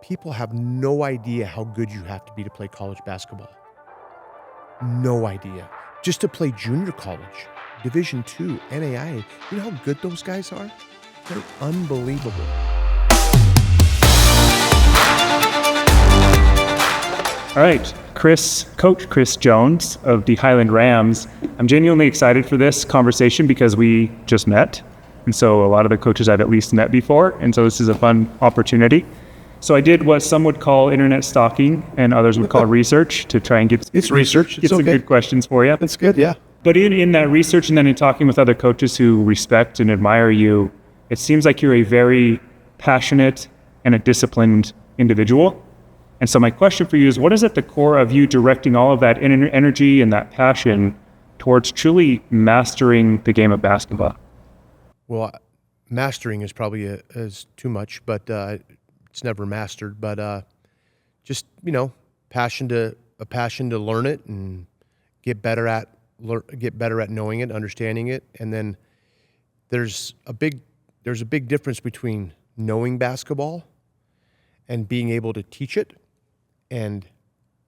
People have no idea how good you have to be to play college basketball. No idea. Just to play junior college, Division II, NAIA, you know how good those guys are? They're unbelievable. All right, Coach Chris Jones of the Highland Rams. I'm genuinely excited for this conversation because we just met. And so a lot of the coaches I've at least met before. And so this is a fun opportunity. So I did what some would call internet stalking and others would call research to try and get some good questions for you. That's good, yeah. But in that research and then in talking with other coaches who respect and admire you, it seems like you're a very passionate and a disciplined individual. And so my question for you is, what is at the core of you directing all of that energy and that passion towards truly mastering the game of basketball? Well, mastering is probably is too much, but it's never mastered. But just, passion to learn it and get better at knowing it, understanding it. And then there's a big difference between knowing basketball and being able to teach it and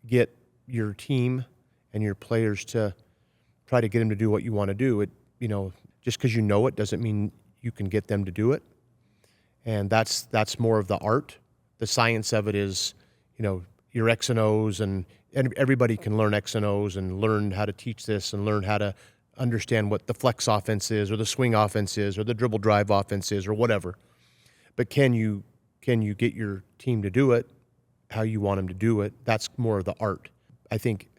get your team and your players to try to get them to do what you want to do. It, just because you know it doesn't mean you can get them to do it. And that's more of the art. The science of it is, your X and O's, and everybody can learn X and O's and learn how to teach this and learn how to understand what the flex offense is or the swing offense is or the dribble drive offense is or whatever. But can you get your team to do it how you want them to do it? That's more of the art. I think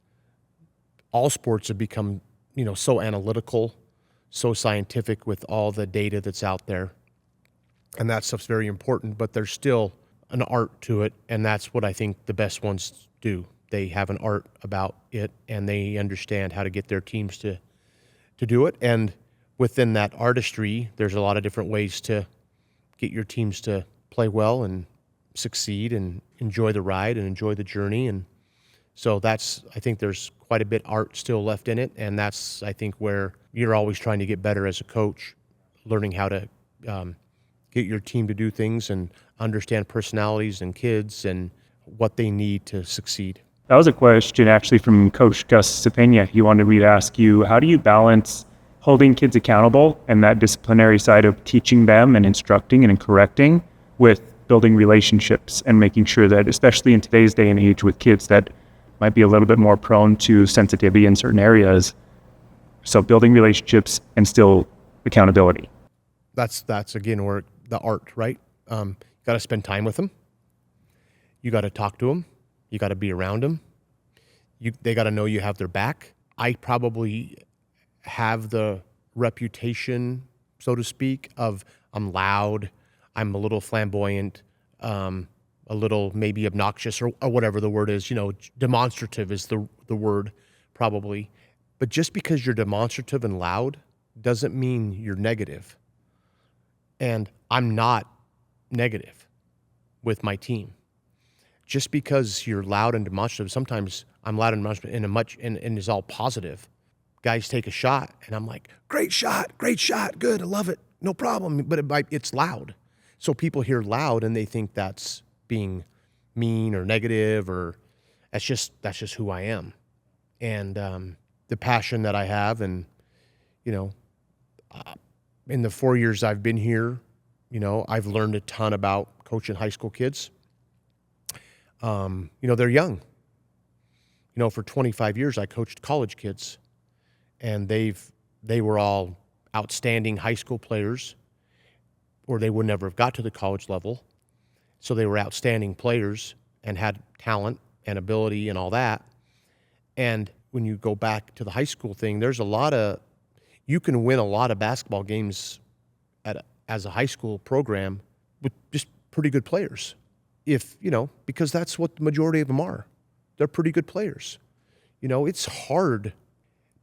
all sports have become, so analytical, so scientific with all the data that's out there. And that stuff's very important, but there's still an art to it. And that's what I think the best ones do. They have an art about it and they understand how to get their teams to do it. And within that artistry, there's a lot of different ways to get your teams to play well and succeed and enjoy the ride and enjoy the journey. And so I think there's quite a bit art still left in it. And that's, I think, where you're always trying to get better as a coach, learning how to get your team to do things and understand personalities and kids and what they need to succeed. That was a question actually from Coach Gus Cepena. He wanted me to ask you, how do you balance holding kids accountable and that disciplinary side of teaching them and instructing and correcting with building relationships and making sure that, especially in today's day and age with kids that might be a little bit more prone to sensitivity in certain areas, so building relationships and still accountability? That's again where the art, right? You got to spend time with them. You got to talk to them. You got to be around them. They got to know you have their back. I probably have the reputation, so to speak, of I'm loud, I'm a little flamboyant, a little maybe obnoxious or whatever the word is. Demonstrative is the word probably. But just because you're demonstrative and loud doesn't mean you're negative. And I'm not negative with my team. Just because you're loud and demonstrative, sometimes I'm loud and demonstrative and it's all positive. Guys take a shot and I'm like, great shot, good, I love it, no problem. But it's loud. So people hear loud and they think that's being mean or negative, or that's just who I am. And the passion that I have, and in the 4 years I've been here, I've learned a ton about coaching high school kids. They're young. For 25 years I coached college kids, and they were all outstanding high school players, or they would never have got to the college level. So they were outstanding players and had talent and ability and all that. And when you go back to the high school thing, you can win a lot of basketball games as a high school program with just pretty good players. Because that's what the majority of them are. They're pretty good players. It's hard.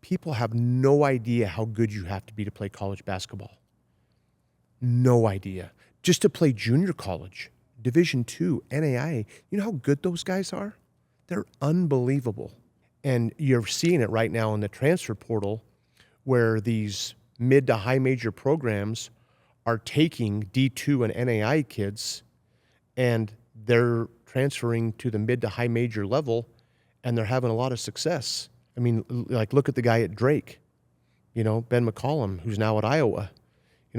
People have no idea how good you have to be to play college basketball. No idea. Just to play junior college, Division II, NAIA, you know how good those guys are? They're unbelievable. And you're seeing it right now in the transfer portal, where these mid to high major programs are taking D2 and NAIA kids, and they're transferring to the mid to high major level, and they're having a lot of success. I mean, like, look at the guy at Drake, Ben McCollum, who's now at Iowa.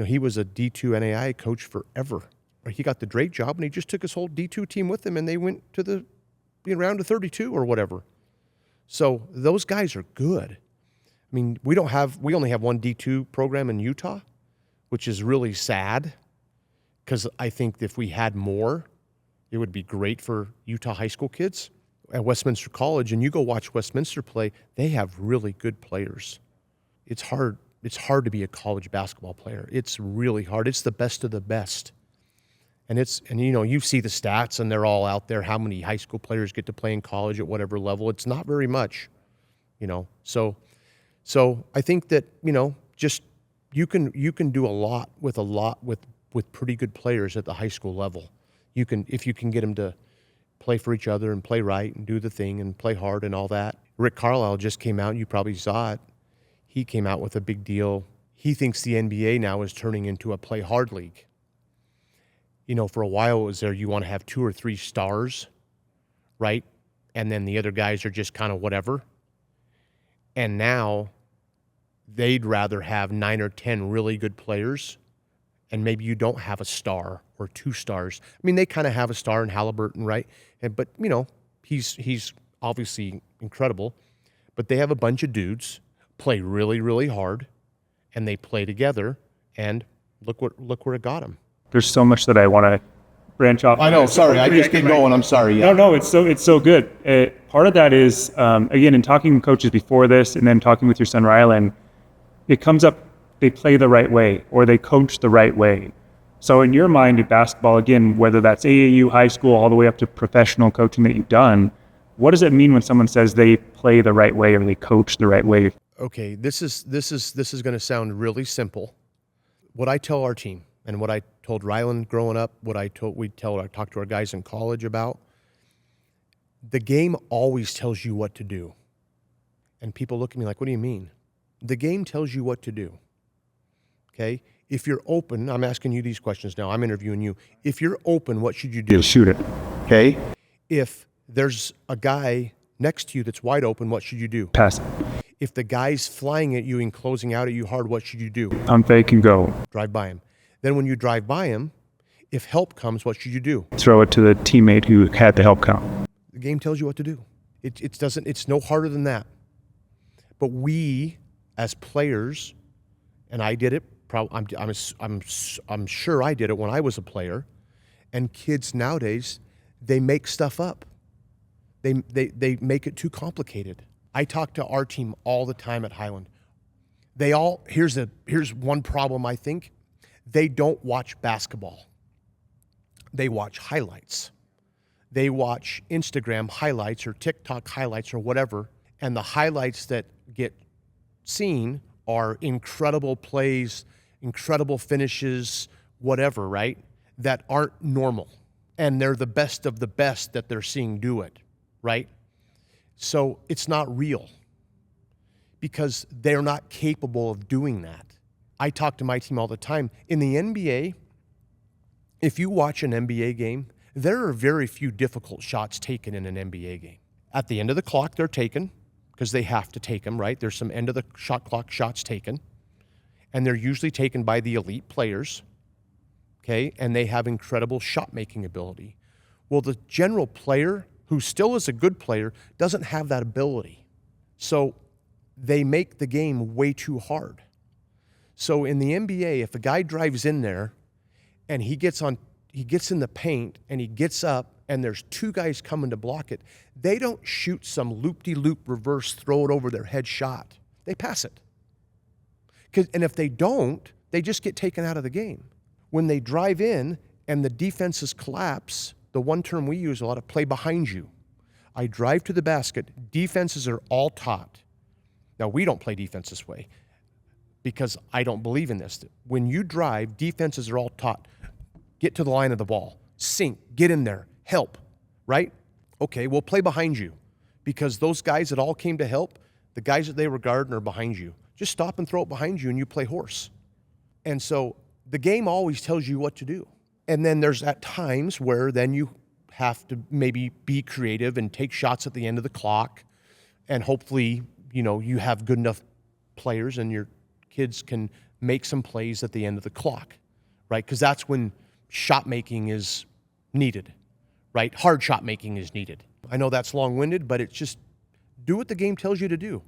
He was a D2 NAI coach forever. He got the Drake job, and he just took his whole D2 team with him, and they went to the round of 32 or whatever. So those guys are good. I mean, we only have one D2 program in Utah, which is really sad, because I think if we had more, it would be great for Utah high school kids. At Westminster College, and you go watch Westminster play, they have really good players. It's hard to be a college basketball player. It's really hard. It's the best of the best. And you see the stats, and they're all out there, how many high school players get to play in college at whatever level. It's not very much, So I think that, just you can do a lot with pretty good players at the high school level. If you can get them to play for each other and play right and do the thing and play hard and all that. Rick Carlisle just came out, you probably saw it. He came out with a big deal. He thinks the NBA now is turning into a play hard league. For a while it was there, you want to have 2 or 3 stars, right? And then the other guys are just kind of whatever. And now they'd rather have 9 or 10 really good players, and maybe you don't have a star or 2 stars. I mean, they kind of have a star in Halliburton, right? But he's obviously incredible. But they have a bunch of dudes play really, really hard, and they play together. And look where it got them. There's so much that I want to branch off. I know. Sorry, I just get going. I'm sorry. Yeah. No, it's so good. Part of that is again, in talking with coaches before this, and then talking with your son Rylan, it comes up. They play the right way, or they coach the right way. So in your mind, in basketball, again, whether that's AAU, high school, all the way up to professional coaching that you've done, what does it mean when someone says they play the right way or they coach the right way? Okay, this is going to sound really simple. What I tell our team, and what I told Rylan growing up, I talk to our guys in college about, the game always tells you what to do. And people look at me like, what do you mean? The game tells you what to do. Okay? If you're open, I'm asking you these questions now. I'm interviewing you. If you're open, what should you do? You'll shoot it. Okay? If there's a guy next to you that's wide open, what should you do? Pass it. If the guy's flying at you and closing out at you hard, what should you do? On fake and go. Drive by him. Then when you drive by him, if help comes, what should you do? Throw it to the teammate who had the help come. The game tells you what to do. It's no harder than that. But we, as players, and I did it. I'm sure I did it when I was a player. And kids nowadays, they make stuff up. They make it too complicated. I talk to our team all the time at Highland. Here's one problem I think. They don't watch basketball. They watch highlights. They watch Instagram highlights or TikTok highlights or whatever, and the highlights that get seen are incredible plays, incredible finishes, whatever, right? That aren't normal. And they're the best of the best that they're seeing do it, right? So it's not real because they're not capable of doing that. I talk to my team all the time. In the NBA, if you watch an NBA game, there are very few difficult shots taken in an NBA game. At the end of the clock, they're taken because they have to take them, right? There's some end of the shot clock shots taken, and they're usually taken by the elite players, okay? And they have incredible shot-making ability. Well, the general player, who still is a good player, doesn't have that ability. So they make the game way too hard. So in the NBA, if a guy drives in there and he gets in the paint and he gets up and there's 2 guys coming to block it, they don't shoot some loop-de-loop reverse, throw it over their head shot. They pass it. And if they don't, they just get taken out of the game. When they drive in and the defenses collapse, the one term we use a lot of, play behind you. I drive to the basket. Defenses are all taught. Now, we don't play defense this way because I don't believe in this. When you drive, defenses are all taught. Get to the line of the ball. Sink. Get in there. Help. Right? Okay, we'll play behind you because those guys that all came to help, the guys that they were guarding are behind you. Just stop and throw it behind you and you play horse. And so the game always tells you what to do. And then there's at times where then you have to maybe be creative and take shots at the end of the clock. And hopefully, you have good enough players and your kids can make some plays at the end of the clock, right? Because that's when shot making is needed, right? Hard shot making is needed. I know that's long-winded, but it's just do what the game tells you to do.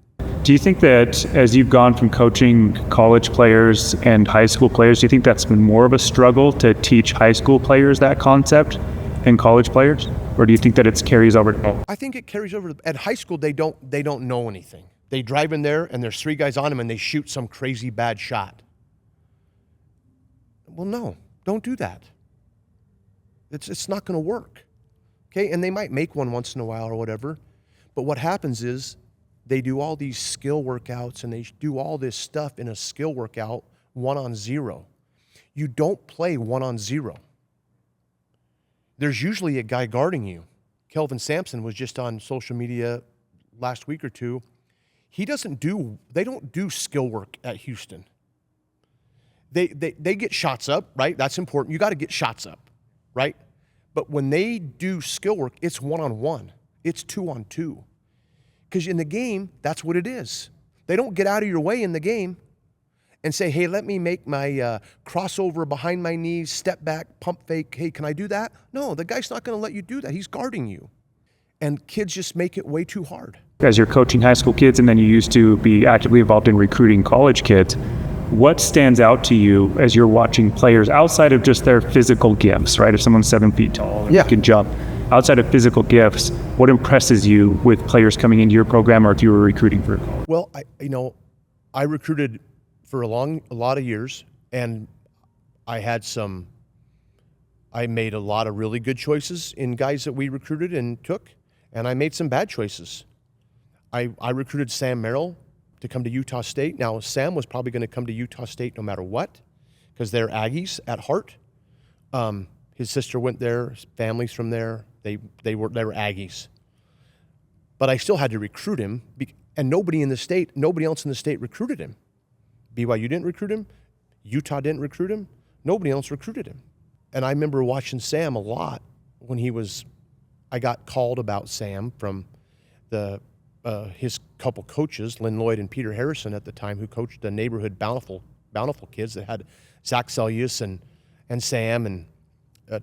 Do you think that as you've gone from coaching college players and high school players, do you think that's been more of a struggle to teach high school players that concept and college players? Or do you think that it carries over? I think it carries over. At high school, they don't know anything. They drive in there and there's 3 guys on them and they shoot some crazy bad shot. Well, no, don't do that. It's not going to work. Okay, and they might make one once in a while or whatever. But what happens is they do all these skill workouts and they do all this stuff in a skill workout 1-on-0. You don't play 1-on-0. There's usually a guy guarding you. Kelvin Sampson was just on social media last week or two. They don't do skill work at Houston. They get shots up, right? That's important. You got to get shots up, right? But when they do skill work, it's 1-on-1. It's 2-on-2. Because in the game, that's what it is. They don't get out of your way in the game and say, hey, let me make my crossover behind my knees, step back, pump fake. Hey, can I do that? No, the guy's not going to let you do that. He's guarding you. And kids just make it way too hard. As you're coaching high school kids and then you used to be actively involved in recruiting college kids, what stands out to you as you're watching players outside of just their physical gifts, right? If someone's 7 feet tall and can jump, outside of physical gifts, what impresses you with players coming into your program or if you were recruiting for a college? Well, I recruited for a lot of years, and I made a lot of really good choices in guys that we recruited and took, and I made some bad choices. I recruited Sam Merrill to come to Utah State. Now, Sam was probably going to come to Utah State no matter what, because they're Aggies at heart. His sister went there, his family's from there. They were Aggies. But I still had to recruit him, and nobody else in the state recruited him. BYU didn't recruit him. Utah didn't recruit him. Nobody else recruited him. And I remember watching Sam a lot when I got called about Sam from his couple coaches, Lynn Lloyd and Peter Harrison at the time, who coached the neighborhood Bountiful kids that had Zach Selyus and Sam and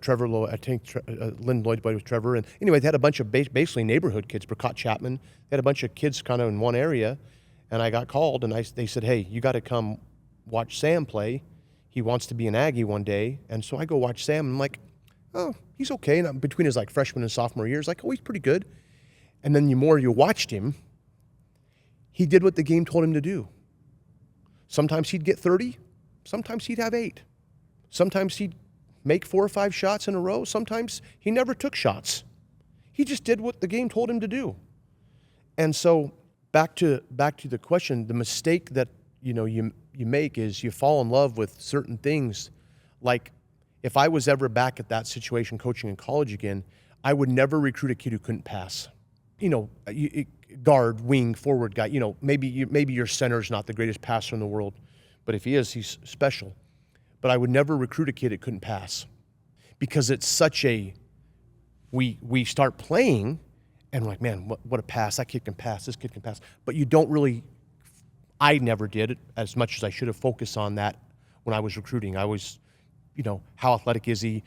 Trevor Lloyd. I think Lynn Lloyd played with Trevor. And anyway, they had a bunch of basically neighborhood kids, Burkott Chapman. They had a bunch of kids kind of in one area. And I got called and they said, hey, you got to come watch Sam play. He wants to be an Aggie one day. And so I go watch Sam and I'm like, oh, he's okay. And between his freshman and sophomore years, oh, he's pretty good. And then the more you watched him, he did what the game told him to do. Sometimes he'd get 30. Sometimes he'd have 8. Sometimes he'd make 4 or 5 shots in a row. Sometimes he never took shots. He just did what the game told him to do. And so back to the question, the mistake that you make is you fall in love with certain things. Like if I was ever back at that situation coaching in college again, I would never recruit a kid who couldn't pass. Guard, wing, forward guy. Maybe your center's not the greatest passer in the world, but if he is, he's special. But I would never recruit a kid that couldn't pass, because it's such a we start playing and we're like, man, what a pass! That kid can pass. This kid can pass. But you don't really. I never did it as much as I should have focused on that when I was recruiting. I was, how athletic is he?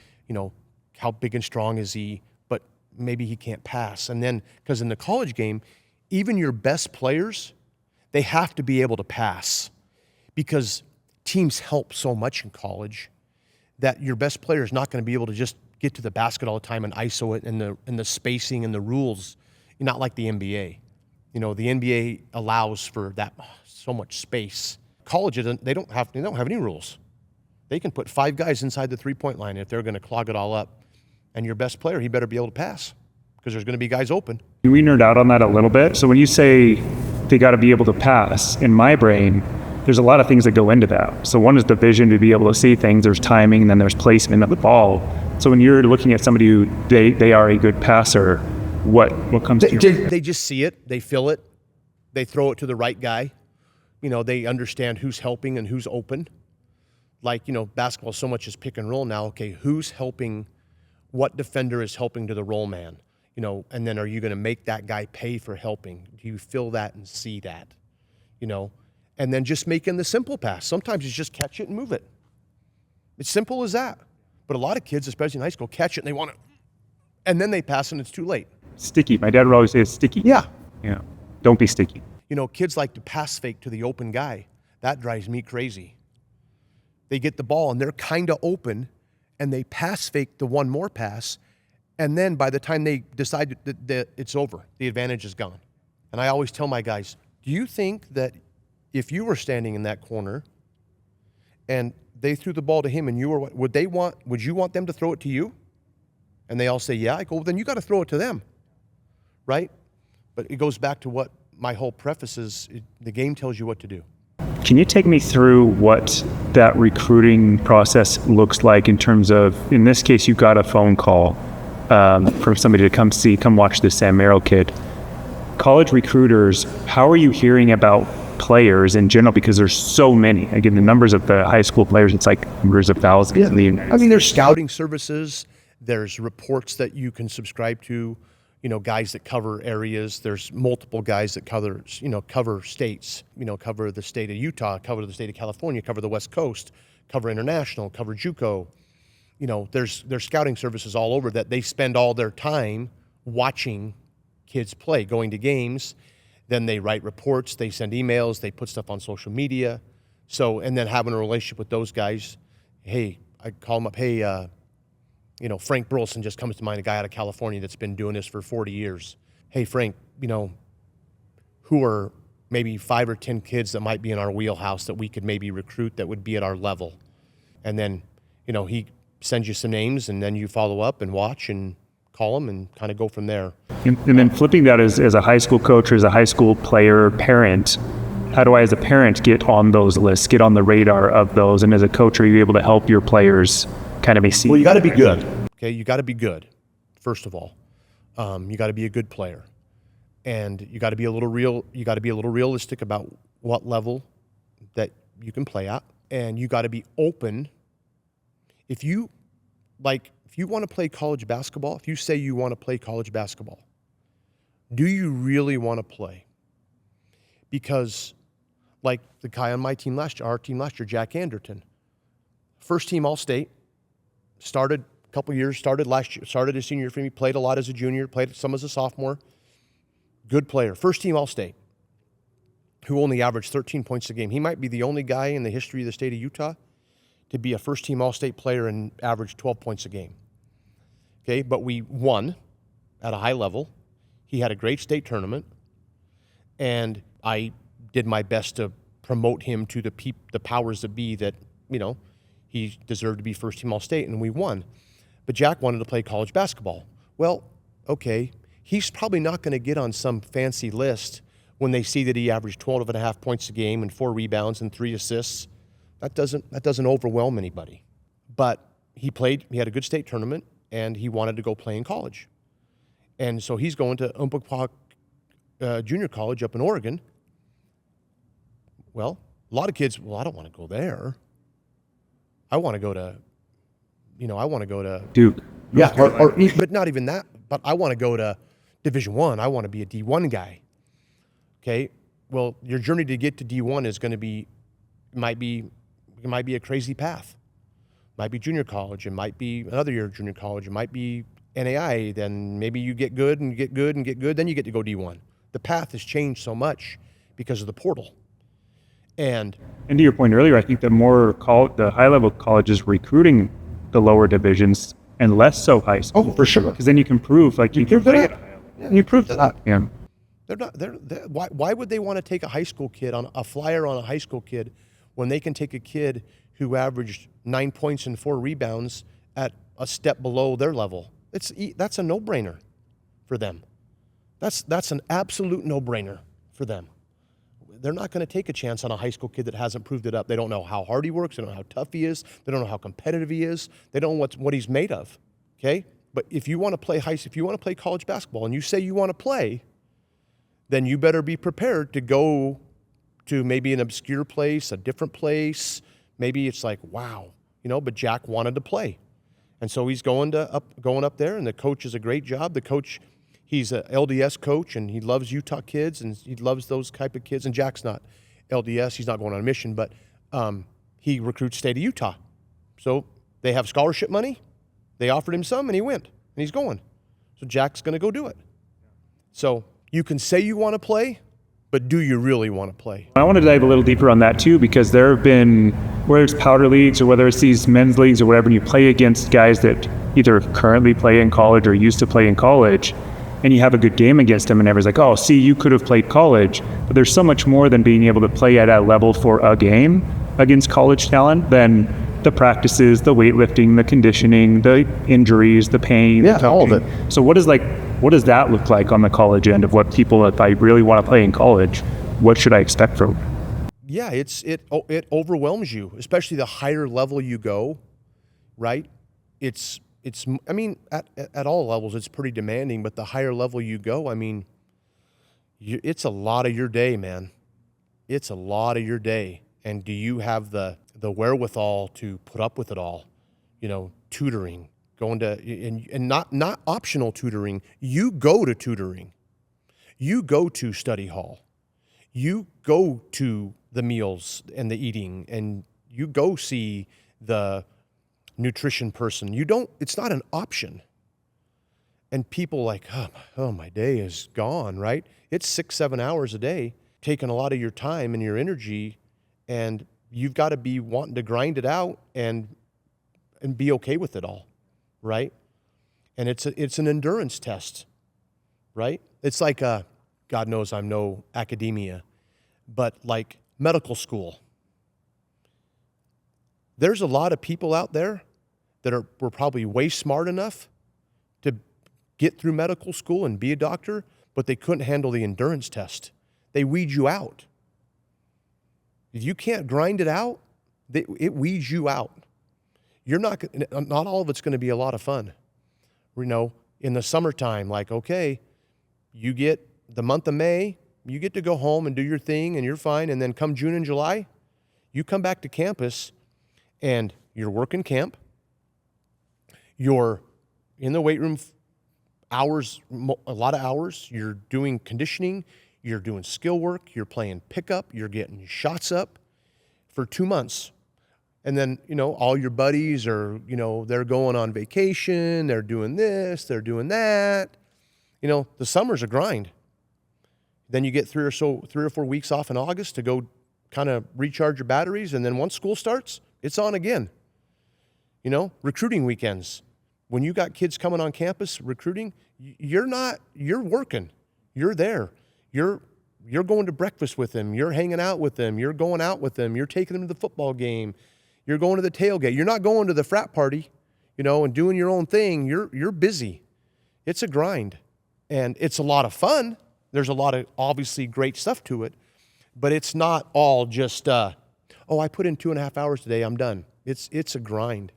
How big and strong is he? But maybe he can't pass. And then, because in the college game, even your best players, they have to be able to pass, because teams help so much in college that your best player is not going to be able to just get to the basket all the time and ISO it, and the spacing and the rules. Not like the NBA. The NBA allows for that so much space. College, they don't have any rules. They can put 5 guys inside the 3-point line if they're going to clog it all up. And your best player, he better be able to pass, because there's going to be guys open. Can we nerd out on that a little bit? So when you say they got to be able to pass, in my brain, there's a lot of things that go into that. So one is the vision to be able to see things. There's timing, and then there's placement of the ball. So when you're looking at somebody who they are a good passer, what comes to your... They just see it. They feel it. They throw it to the right guy. They understand who's helping and who's open. Basketball so much is pick and roll now. Okay, who's helping What defender is helping to the roll man? And then are you going to make that guy pay for helping? Do you feel that and see that? And then just making the simple pass. Sometimes it's just catch it and move it. It's simple as that. But a lot of kids, especially in high school, catch it and they want to, and then they pass and it's too late. Sticky. My dad would always say it's sticky. Yeah. Yeah. Don't be sticky. Kids like to pass fake to the open guy. That drives me crazy. They get the ball and they're kind of open and they pass fake the one more pass. And then by the time they decide that it's over, the advantage is gone. And I always tell my guys, do you think that if you were standing in that corner and they threw the ball to him and you were, would you want them to throw it to you? And they all say, yeah. I go, well, then you got to throw it to them, right? But it goes back to what my whole preface is. The game tells you what to do. Come you take me through what that recruiting process looks like in terms of, in this case, you got a phone call from somebody to come watch this Sam Merrill kid. College recruiters, how are you hearing about players in general? Because there's so many. Again, the numbers of the high school players, it's like hundreds of thousands. Yeah. There's scouting services. There's reports that you can subscribe to, guys that cover areas. There's multiple guys that cover states, cover the state of Utah, cover the state of California, cover the West Coast, cover international, cover JUCO. There's scouting services all over that they spend all their time watching kids play, going to games. Then they write reports, they send emails, they put stuff on social media. So, and then having a relationship with those guys. Hey, I call them up, hey, Frank Burleson just comes to mind, a guy out of California that's been doing this for 40 years. Hey, Frank, who are maybe 5 or 10 kids that might be in our wheelhouse that we could maybe recruit that would be at our level? And then, he sends you some names and then you follow up and watch and call them and kind of go from there. And then flipping that as a high school coach or as a high school player, parent, how do I as a parent get on those lists, get on the radar of those? And as a coach, are you able to help your players kind of see? Well, you got to be good. Okay, you got to be good, first of all. You got to be a good player. And you got to be a little realistic about what level that you can play at. And you got to be open. If you want to play college basketball, if you say you want to play college basketball, do you really want to play? Because like the guy on my team last year, our team last year, Jack Anderton, first team All-State, started a couple years, started his senior year for me, played a lot as a junior, played some as a sophomore. Good player, first team All-State, who only averaged 13 points a game. He might be the only guy in the history of the state of Utah to be a first team All-State player and average 12 points a game. Okay, but we won at a high level. He had a great state tournament, and I did my best to promote him to the powers that be that, he deserved to be first team All-State, and we won. But Jack wanted to play college basketball. Well, okay, he's probably not going to get on some fancy list when they see that he averaged 12.5 points a game and 4 rebounds and 3 assists. That doesn't overwhelm anybody. But he had a good state tournament, and he wanted to go play in college. And so he's going to Umpqua Junior College up in Oregon. Well, a lot of kids, I don't want to go there. I want to go to Duke. Yeah, but not even that. But I want to go to Division I. I want to be a D1 guy. Okay. Well, your journey to get to D1 is going to be, it might be a crazy path. It might be junior college. It might be another year of junior college. It might be NAI. Then maybe you get good and get good and get good. Then you get to go D1. The path has changed so much because of the portal. And to your point earlier, I think the high-level colleges recruiting the lower divisions and less so high school. Oh, for sure. Because then you can prove you can play at a high level. Yeah, you prove that. Yeah. Why would they want to take a high school kid on a flyer on a high school kid when they can take a kid who averaged 9 points and 4 rebounds at a step below their level? That's a no-brainer for them. That's an absolute no-brainer for them. They're not going to take a chance on a high school kid that hasn't proved it up. They don't know how hard he works. They don't know how tough he is. They don't know how competitive he is. They don't know what he's made of. Okay? But if you want to play college basketball and you say you want to play, then you better be prepared to go to maybe an obscure place, a different place. Maybe it's like, wow, but Jack wanted to play. And so he's going up there, and the coach is a great job. The coach, he's a LDS coach, and he loves Utah kids, and he loves those type of kids. And Jack's not LDS; he's not going on a mission, but he recruits state of Utah. So they have scholarship money. They offered him some, and he went, and he's going. So Jack's going to go do it. So you can say you want to play, but do you really want to play? I want to dive a little deeper on that too, because there have been, whether it's powder leagues or whether it's these men's leagues or whatever, and you play against guys that either currently play in college or used to play in college, and you have a good game against them, and everyone's like, oh, see, you could have played college. But there's so much more than being able to play at that level for a game against college talent than the practices, the weightlifting, the conditioning, the injuries, the pain. Yeah, all of it. So what does that look like on the college end of what people, if I really want to play in college, what should I expect from? Yeah, it overwhelms you, especially the higher level you go, right? I mean, at all levels, it's pretty demanding, but the higher level you go, I mean, it's a lot of your day, man. It's a lot of your day. And do you have the wherewithal to put up with it all? You know, tutoring, going to, and not optional tutoring. You go to tutoring. You go to study hall. You go to the meals and the eating, and you go see the nutrition person. It's not an option. And people like, oh, my day is gone, right? It's 6-7 hours a day, taking a lot of your time and your energy, and you've got to be wanting to grind it out and be okay with it all, right? And it's an endurance test, right? It's like God knows I'm no academia, but like medical school. There's a lot of people out there that were probably way smart enough to get through medical school and be a doctor, but they couldn't handle the endurance test. They weed you out. If you can't grind it out, it weeds you out. Not all of it's going to be a lot of fun. You know, in the summertime, like, okay, you get the month of May, you get to go home and do your thing and you're fine. And then come June and July, you come back to campus and you're working camp. You're in the weight room hours, a lot of hours. You're doing conditioning. You're doing skill work. You're playing pickup. You're getting shots up for 2 months. And then, you know, all your buddies are, you know, they're going on vacation. They're doing this. They're doing that. You know, the summer's a grind. Then you get 3 or 4 weeks off in August to go kind of recharge your batteries. And then once school starts, it's on again. You know, recruiting weekends. When you got kids coming on campus recruiting, you're working. You're there. You're going to breakfast with them. You're hanging out with them. You're going out with them. You're taking them to the football game. You're going to the tailgate. You're not going to the frat party, you know, and doing your own thing. You're busy. It's a grind. And it's a lot of fun. There's a lot of obviously great stuff to it, but it's not all just, I put in 2.5 hours today, I'm done. It's a grind.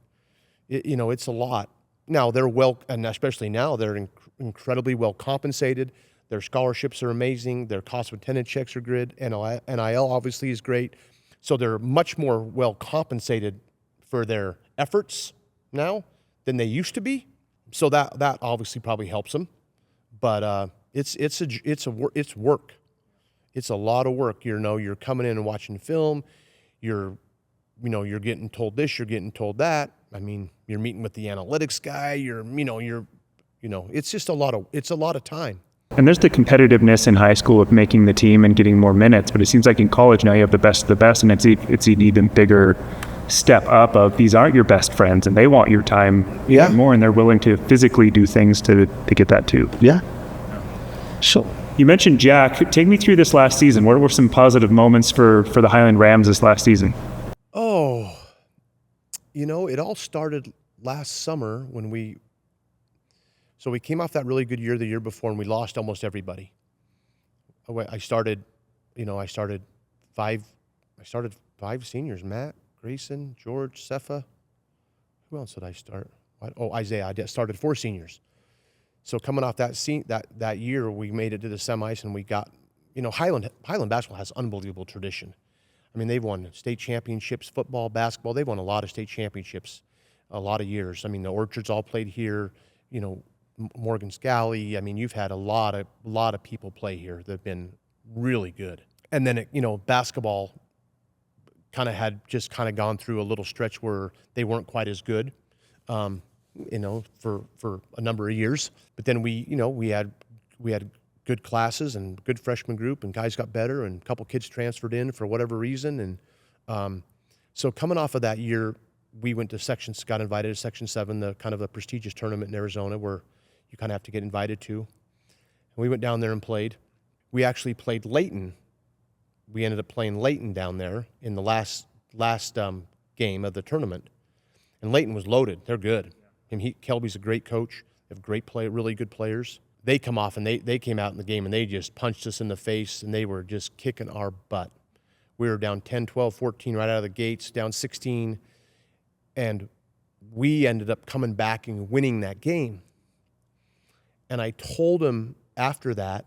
It's a lot. Now they're and especially now they're incredibly well compensated. Their scholarships are amazing. Their cost of attendance checks are good. NIL obviously is great. So they're much more well compensated for their efforts now than they used to be. So that obviously probably helps them. But it's work. It's a lot of work. You're coming in and watching film. You're getting told this. You're getting told that. I mean, you're meeting with the analytics guy. It's just a lot of time. And there's the competitiveness in high school of making the team and getting more minutes, but it seems like in college now you have the best of the best, and it's an even bigger step up of these aren't your best friends, and they want your time more, and they're willing to physically do things to get that too. Yeah. So you mentioned Jack. Take me through this last season. What were some positive moments for the Highland Rams this last season? Oh, it all started last summer when we came off that really good year the year before, and we lost almost everybody. I started five seniors: Matt, Grayson, George, Cepha. Who else did I start? Isaiah. I started 4 seniors. So coming off that year, we made it to the semis, and we got, Highland basketball has unbelievable tradition. I mean, they've won state championships, football, basketball. They've won a lot of state championships. a lot of years. I mean, the Orchards all played here, Morgan Scally. I mean, you've had a lot of people play here that have been really good. And then, basketball had gone through a little stretch where they weren't quite as good, for a number of years. But then we had good classes and good freshman group, and guys got better, and a couple kids transferred in for whatever reason. And so coming off of that year, we got invited to Section 7, the kind of a prestigious tournament in Arizona where you kind of have to get invited to. And we went down there and played. We actually played Layton. We ended up playing Layton down there in the last game of the tournament. And Layton was loaded. They're good. And Kelby's a great coach. They have really good players. They come off and they came out in the game and they just punched us in the face and they were just kicking our butt. We were down 10, 12, 14 right out of the gates, down 16. And we ended up coming back and winning that game. And I told him after that,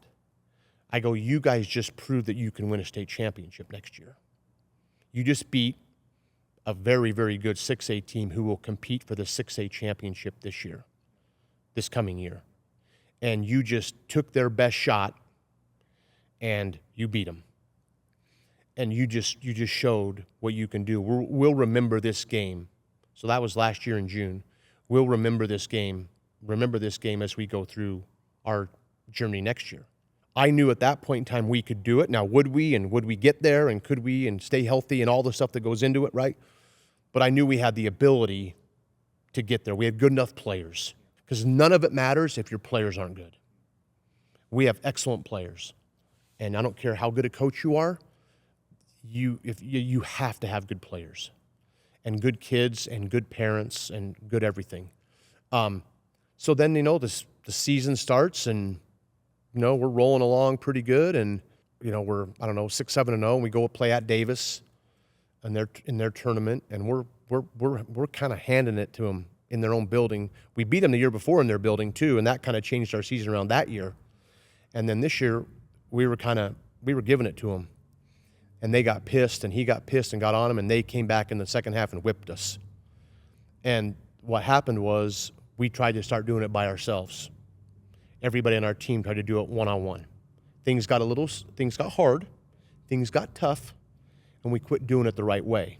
I go, you guys just proved that you can win a state championship next year. You just beat a very, very good 6A team who will compete for the 6A championship this coming year. And you just took their best shot and you beat them. And you just showed what you can do. We'll remember this game. So that was last year in June. We'll remember this game as we go through our journey next year. I knew at that point in time we could do it. Now, would we get there, and could we, and stay healthy and all the stuff that goes into it, right? But I knew we had the ability to get there. We had good enough players, because none of it matters if your players aren't good. We have excellent players, and I don't care how good a coach you are, you have to have good players and good kids and good parents and good everything. So then, the season starts, and we're rolling along pretty good, and we're 6-7-0, and we go play at Davis, and they're in their tournament, and we're kind of handing it to them in their own building. We beat them the year before in their building too, and that kind of changed our season around that year. And then this year, we were giving it to them, and they got pissed, and he got pissed and got on them, and they came back in the second half and whipped us. And what happened was we tried to start doing it by ourselves. Everybody on our team tried to do it one-on-one. Things got hard, things got tough, and we quit doing it the right way.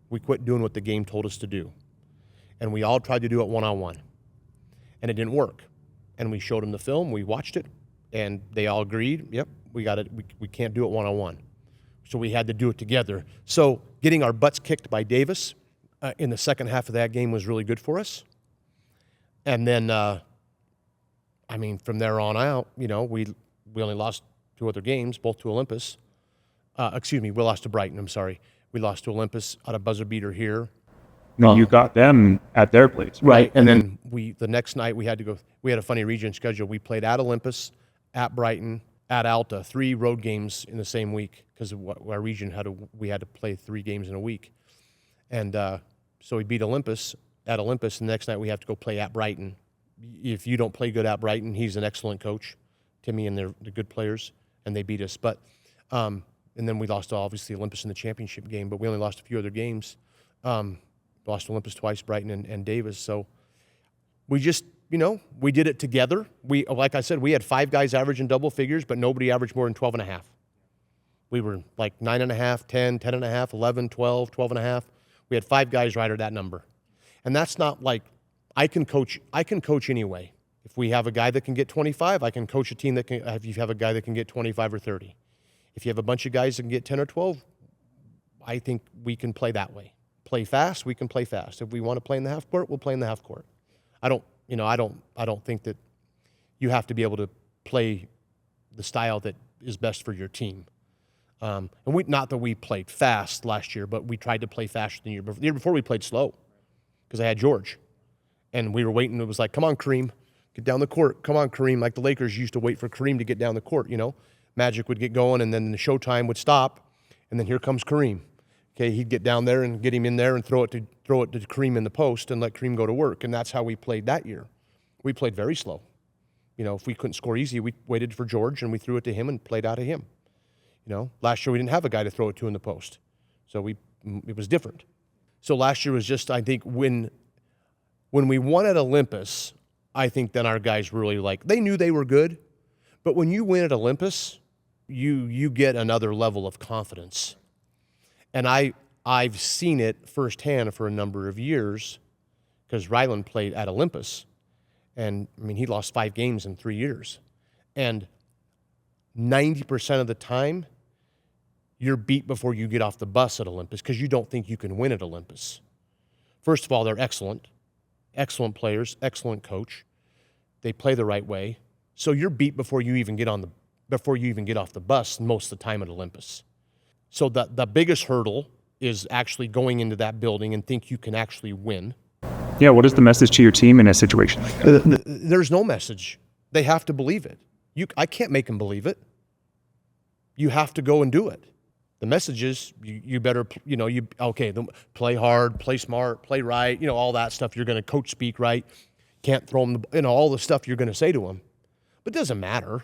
We quit doing what the game told us to do. And we all tried to do it one-on-one. And it didn't work. And we showed them the film, we watched it, and they all agreed, yep, we got it. We can't do it one-on-one. So we had to do it together. So getting our butts kicked by Davis in the second half of that game was really good for us. And then, from there on out, we only lost 2 other games, both to Olympus. We lost to Brighton, I'm sorry. We lost to Olympus out of buzzer beater here. No, you got them at their place. Right. And then the next night we had a funny region schedule. We played at Olympus, at Brighton, at Alta, 3 road games in the same week because of what our region we had to play 3 games in a week. And so we beat Olympus at Olympus, and the next night we have to go play at Brighton. If you don't play good at Brighton, he's an excellent coach, Timmy, and they're good players, and they beat us. But and then we lost to, obviously, Olympus in the championship game, but we only lost a few other games. Lost to Olympus twice, Brighton and Davis. So we just, we did it together. Like I said, we had 5 guys averaging double figures, but nobody averaged more than 12.5. We were like 9.5, 10, 10.5, 11, 12, 12.5. We had 5 guys right at that number. And that's not like, I can coach anyway. If we have a guy that can get 25, I can coach a team that can, if you have a guy that can get 25 or 30. If you have a bunch of guys that can get 10 or 12, I think we can play that way. Play fast, we can play fast. If we want to play in the half court, we'll play in the half court. I don't think that you have to be able to play the style that is best for your team. And not that we played fast last year, but we tried to play faster than the year before. The year before we played slow because I had George. And we were waiting. It was like, come on, Kareem, get down the court. Come on, Kareem. Like the Lakers used to wait for Kareem to get down the court, Magic would get going, and then the showtime would stop, and then here comes Kareem. Okay, he'd get down there and get him in there and throw it to Kareem in the post and let Kareem go to work. And that's how we played that year. We played very slow. If we couldn't score easy, we waited for George and we threw it to him and played out of him. Last year we didn't have a guy to throw it to in the post. So it was different. So last year was just, I think, when When we won at Olympus, I think then our guys really they knew they were good, but when you win at Olympus, you get another level of confidence. And I've seen it firsthand for a number of years because Rylan played at Olympus. And, I mean, he lost 5 games in 3 years. And 90% of the time, you're beat before you get off the bus at Olympus because you don't think you can win at Olympus. First of all, they're excellent players, excellent coach. They play the right way. So you're beat before you even get off the bus most of the time at Olympus. So the biggest hurdle is actually going into that building and think you can actually win. Yeah, what is the message to your team in a situation like that? There's no message. They have to believe it. I can't make them believe it. You have to go and do it. The message is you better, play hard, play smart, play right, all that stuff. You're going to coach speak right. Can't throw them, all the stuff you're going to say to them. But it doesn't matter.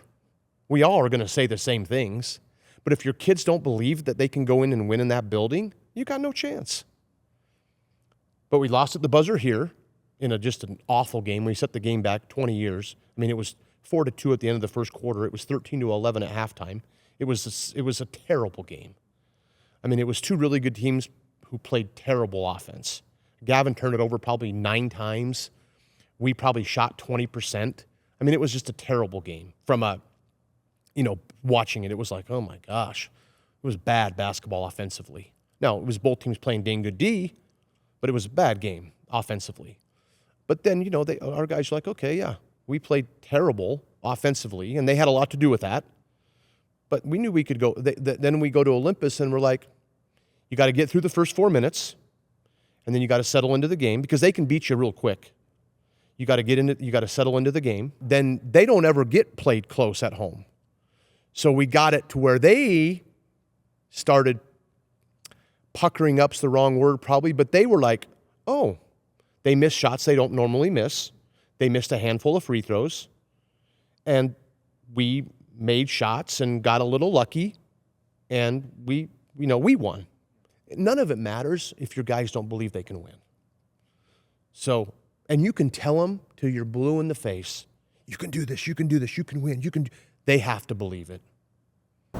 We all are going to say the same things. But if your kids don't believe that they can go in and win in that building, you got no chance. But we lost at the buzzer here in just an awful game. We set the game back 20 years. I mean, it was 4-2 at the end of the first quarter. It was 13-11 at halftime. It was a terrible game. I mean, it was 2 really good teams who played terrible offense. Gavin turned it over probably 9 times. We probably shot 20%. I mean, it was just a terrible game. From watching it, it was like, oh my gosh. It was bad basketball offensively. Now, it was both teams playing dang good D, but it was a bad game offensively. But then, our guys were like, okay, yeah, we played terrible offensively, and they had a lot to do with that. But we knew we could go. Then we go to Olympus, and we're like, you got to get through the first 4 minutes, and then you got to settle into the game because they can beat you real quick. You got to settle into the game. Then they don't ever get played close at home. So we got it to where they started puckering up's the wrong word probably, but they were like, oh, they missed shots they don't normally miss. They missed a handful of free throws. And we made shots and got a little lucky, and we won. None of it matters if your guys don't believe they can win. So, and you can tell them till you're blue in the face, you can do this, you can do this, you can win, they have to believe it.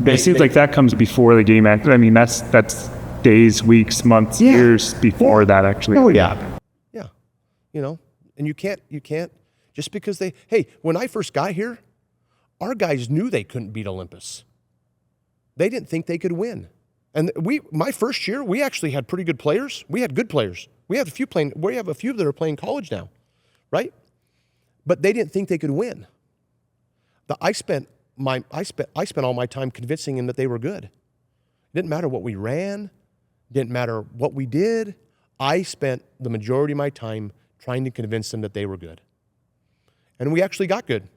It seems like that comes before the game. I mean, that's days, weeks, months, years before that actually happened. Yeah. And you can't, just because when I first got here, our guys knew they couldn't beat Olympus. They didn't think they could win. And my first year, we actually had pretty good players. We had good players. We have a few that are playing college now, right? But they didn't think they could win. I spent all my time convincing them that they were good. It didn't matter what we ran, didn't matter what we did. I spent the majority of my time trying to convince them that they were good. And we actually got good.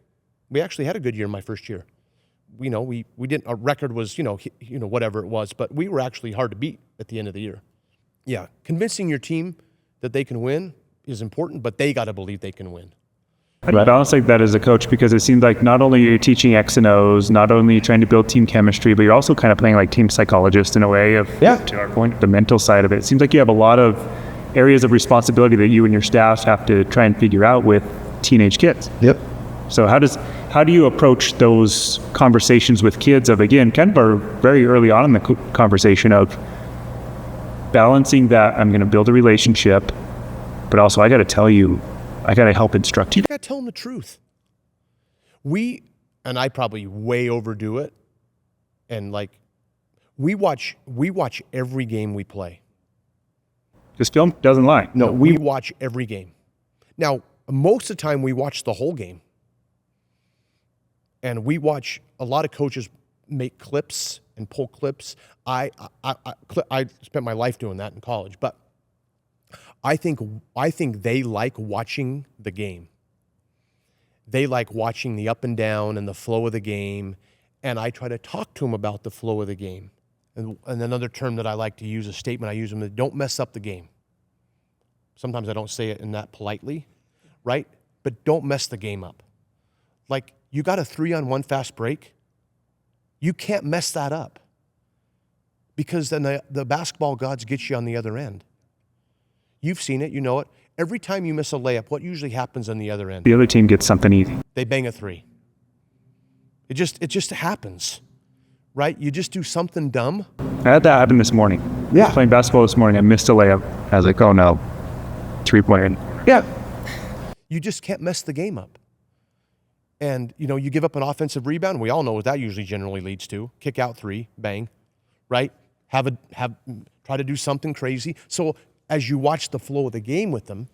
We actually had a good year my first year. We didn't, our record was, whatever it was, but we were actually hard to beat at the end of the year. Yeah, convincing your team that they can win is important, but they got to believe they can win. I balance like that as a coach because it seems like not only are you teaching X and O's, not only are you trying to build team chemistry, but you're also kind of playing like team psychologist in a way to our point, the mental side of it. It seems like you have a lot of areas of responsibility that you and your staff have to try and figure out with teenage kids. Yep. So how do you approach those conversations with kids of, again, kind of are very early on in the conversation of balancing that I'm going to build a relationship, but also I got to tell you, I got to help instruct you. You got to tell them the truth. And I probably way overdo it, and we watch every game we play. This film doesn't lie. No, we watch every game. Now, most of the time we watch the whole game. And we watch, a lot of coaches make clips and pull clips. I spent my life doing that in college, but I think they like watching the game. They like watching the up and down and the flow of the game, and I try to talk to them about the flow of the game. And another term that I like to use, a statement I use them is, don't mess up the game. Sometimes I don't say it in that politely, right? But don't mess the game up. Like, you got a 3-on-1 fast break. You can't mess that up because then the basketball gods get you on the other end. You've seen it, you know it. every time you miss a layup, what usually happens on the other end? The other team gets something easy. They bang a three. It just happens, right? You just do something dumb. I had that happen this morning. Yeah. I was playing basketball this morning. I missed a layup. I was like, oh no, 3-point. Yeah. You just can't mess the game up. And, you give up an offensive rebound. We all know what that usually generally leads to. Kick out three, bang, right? Try to do something crazy. So as you watch the flow of the game with them,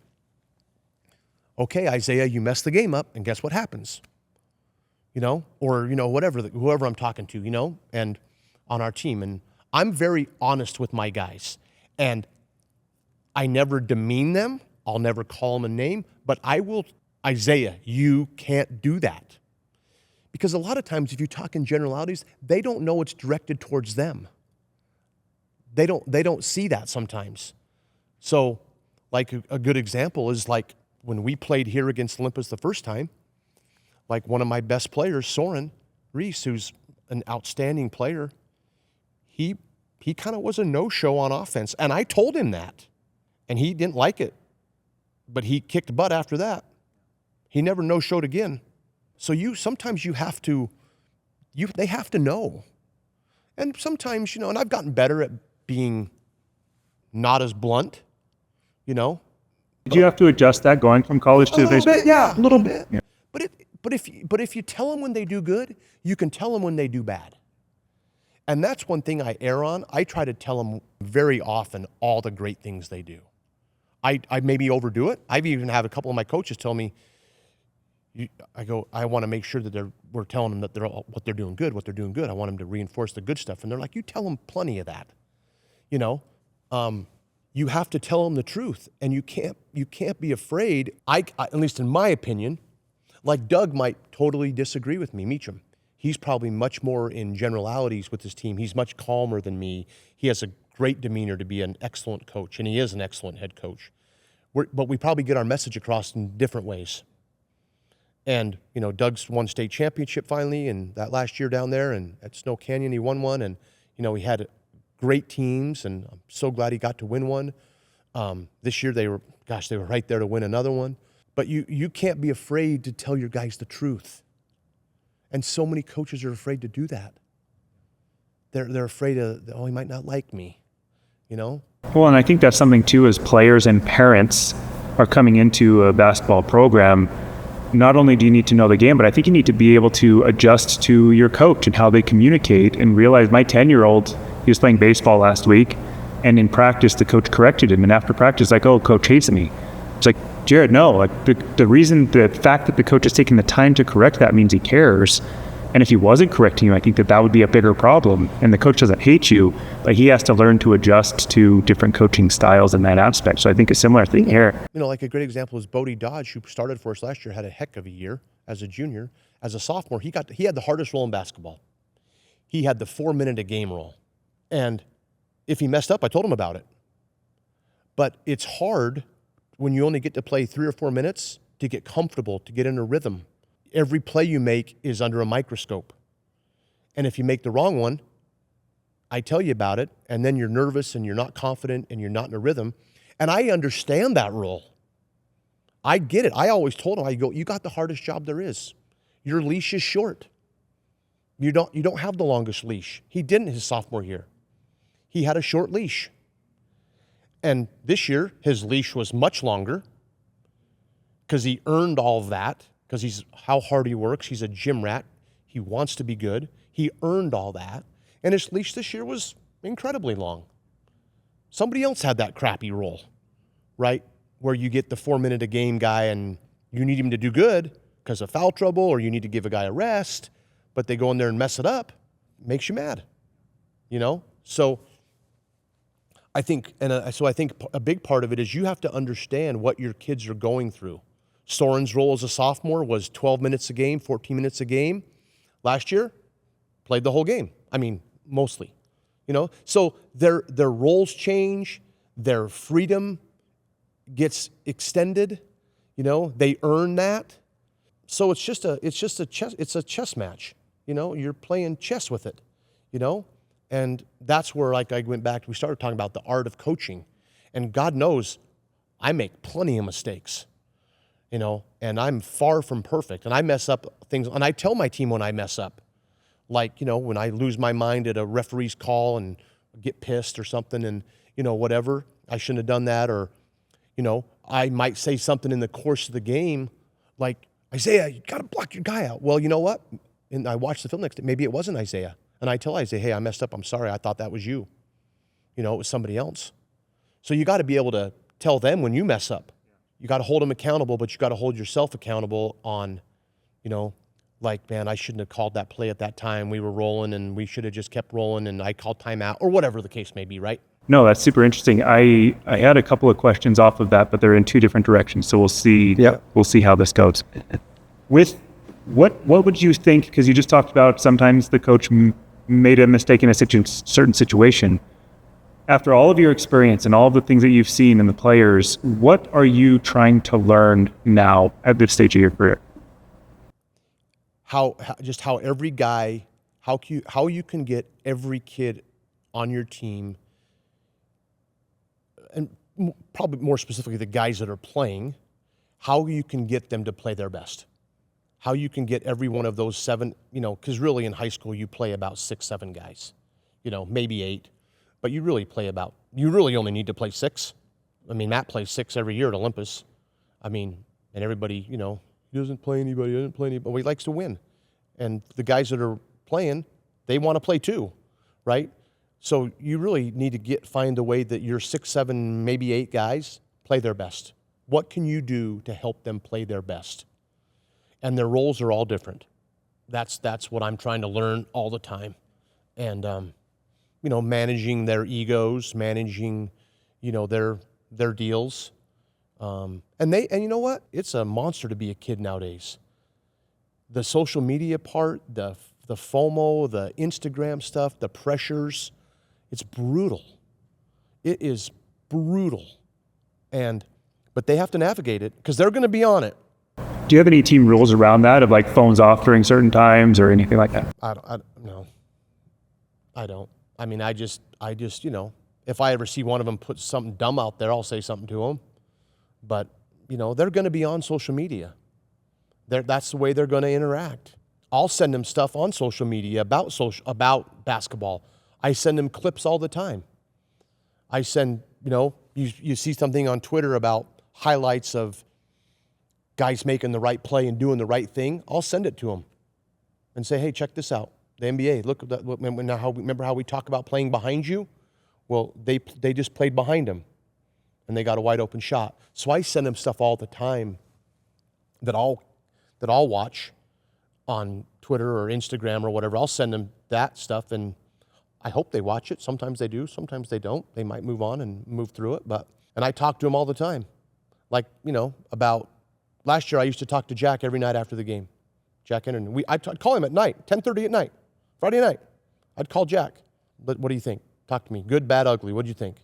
okay, Isaiah, you messed the game up, and guess what happens? Or, whoever I'm talking to, and on our team. And I'm very honest with my guys. And I never demean them. I'll never call them a name, but I will, Isaiah, you can't do that. Because a lot of times if you talk in generalities, they don't know it's directed towards them. They don't see that sometimes. So like a good example is like when we played here against Olympus the first time, like one of my best players, Soren Reese, who's an outstanding player, he kind of was a no-show on offense. And I told him that, and he didn't like it. But he kicked butt after that. He never no-showed again. So sometimes you have to, they have to know. And sometimes, and I've gotten better at being not as blunt, Did you have to adjust that going from college to baseball? Yeah, a little bit. Yeah. But if you tell them when they do good, you can tell them when they do bad. And that's one thing I err on. I try to tell them very often all the great things they do. I maybe overdo it. I've even had a couple of my coaches tell me, I want to make sure that we're telling them that what they're doing good. I want them to reinforce the good stuff. And they're like, you tell them plenty of that. You have to tell them the truth, and you can't be afraid. I at least in my opinion, like Doug might totally disagree with me, Meacham. He's probably much more in generalities with his team. He's much calmer than me. He has a great demeanor to be an excellent coach, and he is an excellent head coach. But we probably get our message across in different ways. And, Doug's won state championship finally, and that last year down there, and at Snow Canyon he won one, and, he had great teams, and I'm so glad he got to win one. This year they were right there to win another one. But you can't be afraid to tell your guys the truth. And so many coaches are afraid to do that. They're afraid he might not like me, Well, and I think that's something too, as players and parents are coming into a basketball program. Not only do you need to know the game, but I think you need to be able to adjust to your coach and how they communicate, and realize my 10-year-old, he was playing baseball last week, and in practice the coach corrected him, and after practice like, oh, coach hates me. It's like, Jared, no, like the fact that the coach is taking the time to correct that means he cares. And if he wasn't correcting you, I think that would be a bigger problem. And the coach doesn't hate you, but he has to learn to adjust to different coaching styles in that aspect. So I think a similar thing here. Like a great example is Bodie Dodge, who started for us last year, had a heck of a year as a junior. As a sophomore, he had the hardest role in basketball. He had the 4-minute-a-game role. And if he messed up, I told him about it. But it's hard when you only get to play 3 or 4 minutes to get comfortable, to get in a rhythm. Every play you make is under a microscope. And if you make the wrong one, I tell you about it, and then you're nervous and you're not confident and you're not in a rhythm. And I understand that role. I get it. I always told him, you got the hardest job there is. Your leash is short. You don't have the longest leash. He didn't his sophomore year. He had a short leash. And this year, his leash was much longer because he earned all of that, because he's how hard he works. He's a gym rat. He wants to be good. He earned all that. And his leash this year was incredibly long. Somebody else had that crappy role, right? Where you get the 4-minute-a-game guy and you need him to do good because of foul trouble, or you need to give a guy a rest, but they go in there and mess it up. It makes you mad, So I think a big part of it is you have to understand what your kids are going through. Soren's role as a sophomore was 12 minutes a game, 14 minutes a game. Last year, played the whole game. I mean, mostly, So their roles change, their freedom gets extended, they earn that. So it's a chess match, you're playing chess with it, And that's where, like, I went back, we started talking about the art of coaching. And God knows, I make plenty of mistakes, and I'm far from perfect. And I mess up things, and I tell my team when I mess up. Like, when I lose my mind at a referee's call and get pissed or something and, whatever, I shouldn't have done that. Or, I might say something in the course of the game like, Isaiah, you got to block your guy out. Well, you know what? And I watch the film next day. Maybe it wasn't Isaiah. And I tell Isaiah, hey, I messed up. I'm sorry. I thought that was you. It was somebody else. So you got to be able to tell them when you mess up. You got to hold them accountable, but you got to hold yourself accountable on, like, man, I shouldn't have called that play at that time. We were rolling and we should have just kept rolling and I called timeout or whatever the case may be, right? No, that's super interesting. I had a couple of questions off of that, but they're in two different directions. So we'll see. Yep. We'll see how this goes. With what would you think? Because you just talked about sometimes the coach made a mistake in a certain situation. After all of your experience and all of the things that you've seen in the players, what are you trying to learn now at this stage of your career? How every guy, how you can get every kid on your team, and probably more specifically the guys that are playing, how you can get them to play their best. How you can get every one of those 7, because really in high school you play about 6, 7 guys, maybe 8, but you really only need to play 6. I mean, Matt plays 6 every year at Olympus. I mean, and everybody, he doesn't play anybody, but he likes to win. And the guys that are playing, they want to play too, right? So you really need to find a way that your 6, 7, maybe 8 guys play their best. What can you do to help them play their best? And their roles are all different. That's what I'm trying to learn all the time. And, managing their egos, managing, their deals. And you know what? It's a monster to be a kid nowadays. The social media part, the FOMO, the Instagram stuff, the pressures, it's brutal. It is brutal. But they have to navigate it because they're going to be on it. Do you have any team rules around that of like phones off during certain times or anything like that? No. I don't. I mean, I just, if I ever see one of them put something dumb out there, I'll say something to them. But, they're going to be on social media. That's the way they're going to interact. I'll send them stuff on social media about basketball. I send them clips all the time. I send, you see something on Twitter about highlights of guys making the right play and doing the right thing. I'll send it to them and say, hey, check this out. The NBA, look at that. Remember how we talk about playing behind you? Well, they just played behind him, and they got a wide open shot. So I send them stuff all the time that I'll watch on Twitter or Instagram or whatever. I'll send them that stuff, and I hope they watch it. Sometimes they do, sometimes they don't. They might move on and move through it. And I talk to them all the time. Like, about last year I used to talk to Jack every night after the game. Jack Henderson. I'd call him at night, 10:30 at night, Friday night. I'd call Jack. But what do you think? Talk to me. Good, bad, ugly. What do you think?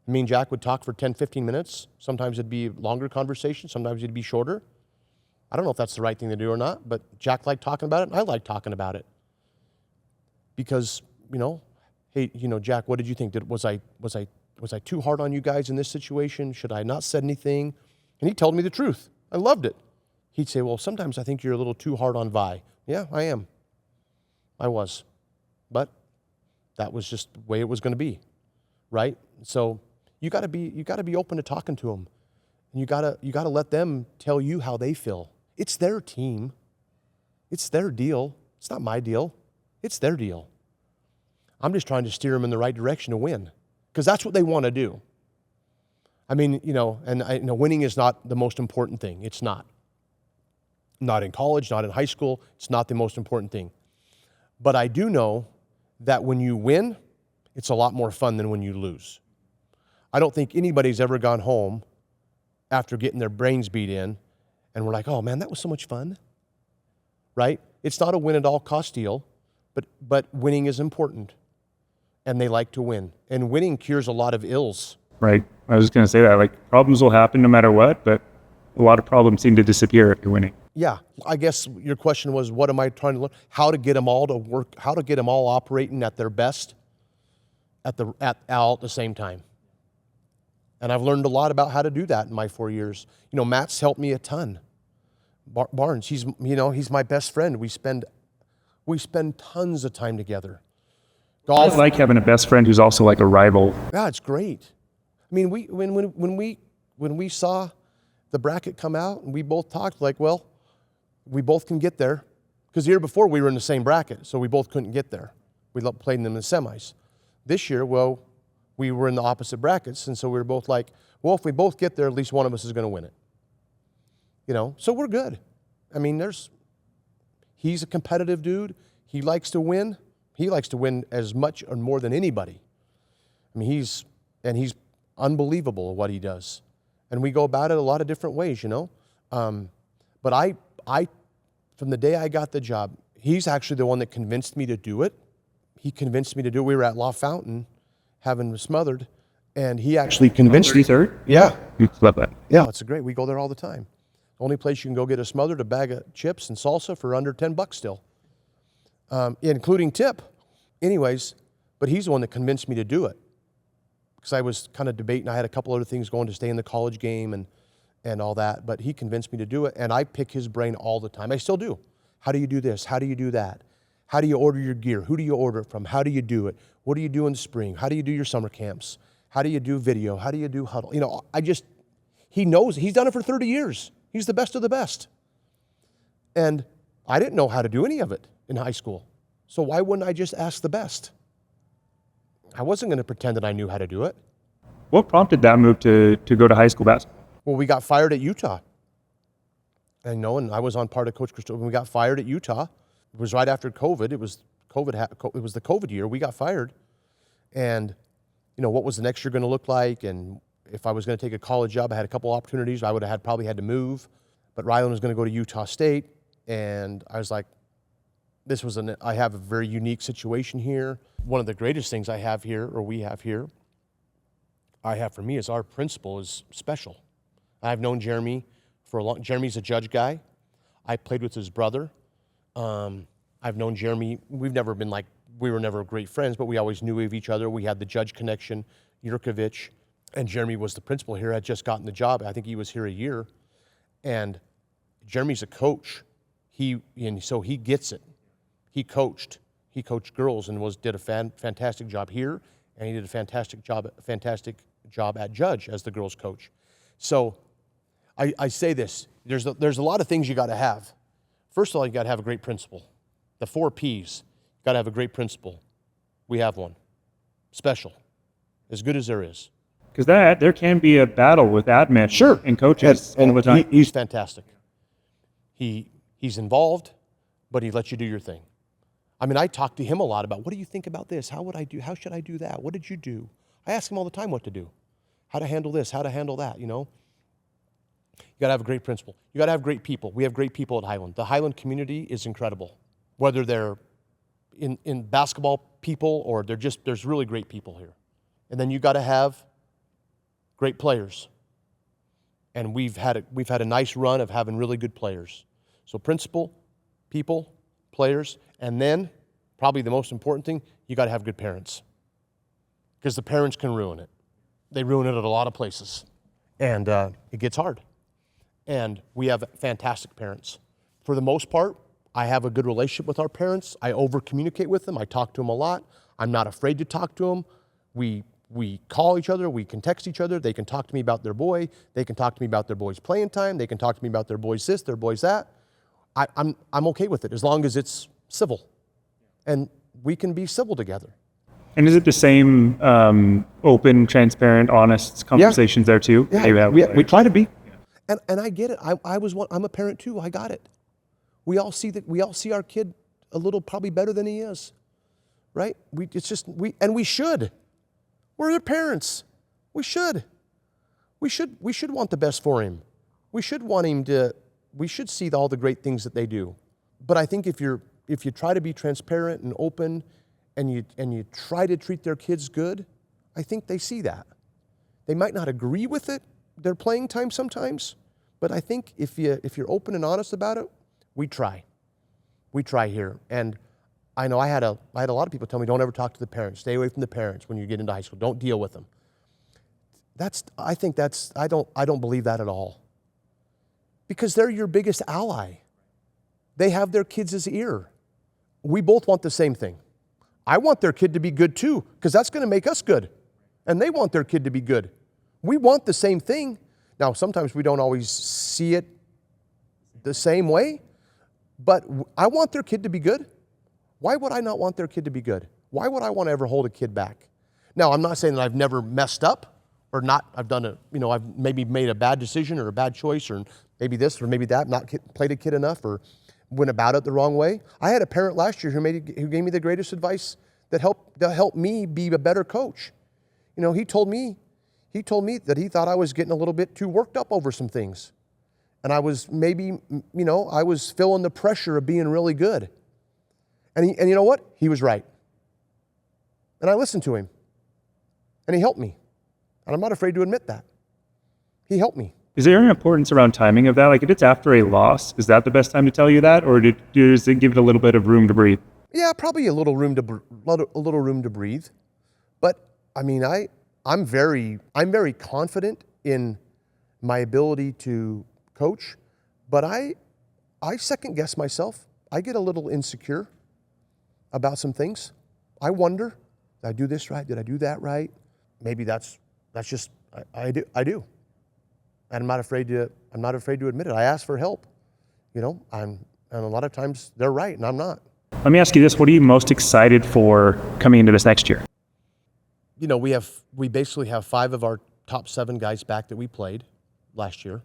Me and Jack would talk for 10, 15 minutes. Sometimes it'd be longer conversation. Sometimes it'd be shorter. I don't know if that's the right thing to do or not, but Jack liked talking about it, and I liked talking about it. Because, hey, Jack, what did you think? Was I too hard on you guys in this situation? Should I not said anything? And he told me the truth. I loved it. He'd say, well, sometimes I think you're a little too hard on Vi. Yeah, I am. I was. But that was just the way it was going to be, right? So you got to be open to talking to them. And you got to let them tell you how they feel. It's their team. It's their deal. It's not my deal. It's their deal. I'm just trying to steer them in the right direction to win because that's what they want to do. I mean, winning is not the most important thing. It's not. Not in college, not in high school. It's not the most important thing. But I do know that when you win, it's a lot more fun than when you lose. I don't think anybody's ever gone home after getting their brains beat in and we're like, oh man, that was so much fun, right? It's not a win-at-all-cost deal, but winning is important, and they like to win. And winning cures a lot of ills. Right. I was going to say that, like, problems will happen no matter what, but a lot of problems seem to disappear if you're winning. Yeah. I guess your question was, what am I trying to learn? How to get them all to work, how to get them all operating at their best all at the same time. And I've learned a lot about how to do that in my 4 years. Matt's helped me a ton. Barnes, he's my best friend. We spend tons of time together. Golf. It's like having a best friend who's also like a rival. Yeah, it's great. I mean, when we saw the bracket come out and we both talked, like, well, we both can get there. Because the year before we were in the same bracket, so we both couldn't get there. We played them in the semis. This year, well, we were in the opposite brackets, and so we were both like, well, if we both get there, at least one of us is going to win it. So we're good. I mean, he's a competitive dude. He likes to win. He likes to win as much or more than anybody. I mean, he's unbelievable at what he does. And we go about it a lot of different ways, But I, from the day I got the job, he's actually the one that convinced me to do it. He convinced me to do it. We were at La Fountain having smothered, and he actually convinced me. 33rd? Yeah. Love that. Yeah, it's great. We go there all the time. Only place you can go get a smothered, a bag of chips and salsa for under $10 still, including tip. Anyways, but he's the one that convinced me to do it because I was kind of debating. I had a couple other things going to stay in the college game and all that, but he convinced me to do it, and I pick his brain all the time. I still do. How do you do this? How do you do that? How do you order your gear? Who do you order it from? How do you do it? What do you do in the spring? How do you do your summer camps? How do you do video? How do you do huddle? He knows. He's done it for 30 years. He's the best of the best. And I didn't know how to do any of it in high school. So why wouldn't I just ask the best? I wasn't going to pretend that I knew how to do it. What prompted that move to go to high school basketball? Well, we got fired at Utah. And I was on part of Coach Christo. When we got fired at Utah, it was right after COVID. It was the COVID year. We got fired. And, what was the next year going to look like? And if I was going to take a college job, I had a couple opportunities. I would have probably had to move. But Rylan was going to go to Utah State. And I was like, I have a very unique situation here. One of the greatest things we have here, for me, is our principal is special. I've known Jeremy for a long. Jeremy's a judge guy. I played with his brother. I've known Jeremy. We were never great friends, but we always knew of each other. We had the judge connection, Yurkovich, and Jeremy was the principal here. Had just gotten the job. I think he was here a year. And Jeremy's a coach. So he gets it. He coached girls and did a fantastic job here, and he did a fantastic job at Judge as the girls' coach. So I say this: there's a lot of things you got to have. First of all, you got to have a great principal. The 4 P's. You got to have a great principal. We have one. Special, as good as there is. Because there can be a battle with admin and coaches all the time. He's fantastic. He's involved, but he lets you do your thing. I mean, I talk to him a lot about, what do you think about this? How should I do that? What did you do? I ask him all the time what to do, how to handle this, how to handle that, You got to have a great principal. You got to have great people. We have great people at Highland. The Highland community is incredible. Whether they're in basketball people or there's really great people here. And then you got to have great players. And we've had a nice run of having really good players. So principal, people, players, and then probably the most important thing, you got to have good parents. Because the parents can ruin it. They ruin it at a lot of places. And it gets hard. And we have fantastic parents. For the most part, I have a good relationship with our parents. I over-communicate with them. I talk to them a lot. I'm not afraid to talk to them. We call each other. We can text each other. They can talk to me about their boy. They can talk to me about their boy's playing time. They can talk to me about their boy's this, their boy's that. I'm okay with it as long as it's civil. And we can be civil together. And is it the same open, transparent, honest conversations there too? Yeah, we try to be. And I get it. I'm a parent too. I got it. We all see our kid a little probably better than he is, right? We should. We're their parents. We should want the best for him. We should see all the great things that they do. But I think if you try to be transparent and open, and you try to treat their kids good, I think they see that. They might not agree with it, their playing time sometimes, but I think if you're open and honest about it, we try. We try here. And I know I had a lot of people tell me, don't ever talk to the parents. Stay away from the parents when you get into high school. Don't deal with them. I don't believe that at all. Because they're your biggest ally. They have their kids' ear. We both want the same thing. I want their kid to be good too, because that's going to make us good. And they want their kid to be good. We want the same thing. Now, sometimes we don't always see it the same way, but I want their kid to be good. Why would I not want their kid to be good? Why would I want to ever hold a kid back? Now, I'm not saying that I've never messed up or not, I've maybe made a bad decision or a bad choice or maybe this or maybe that, not played a kid enough or went about it the wrong way. I had a parent last year who gave me the greatest advice that helped me be a better coach. He told me that he thought I was getting a little bit too worked up over some things. And I was I was feeling the pressure of being really good. And you know what? He was right. And I listened to him. And he helped me. And I'm not afraid to admit that. He helped me. Is there an importance around timing of that? Like if it's after a loss, is that the best time to tell you that? Or does it give it a little bit of room to breathe? Yeah, probably a little room to breathe. But I mean, I'm very confident in my ability to coach, but I second guess myself. I get a little insecure about some things. I wonder, did I do this right? Did I do that right? Maybe that's just I do. And I'm not afraid to admit it. I ask for help. And a lot of times they're right and I'm not. Let me ask you this, what are you most excited for coming into this next year? We basically have 5 of our top 7 guys back that we played last year.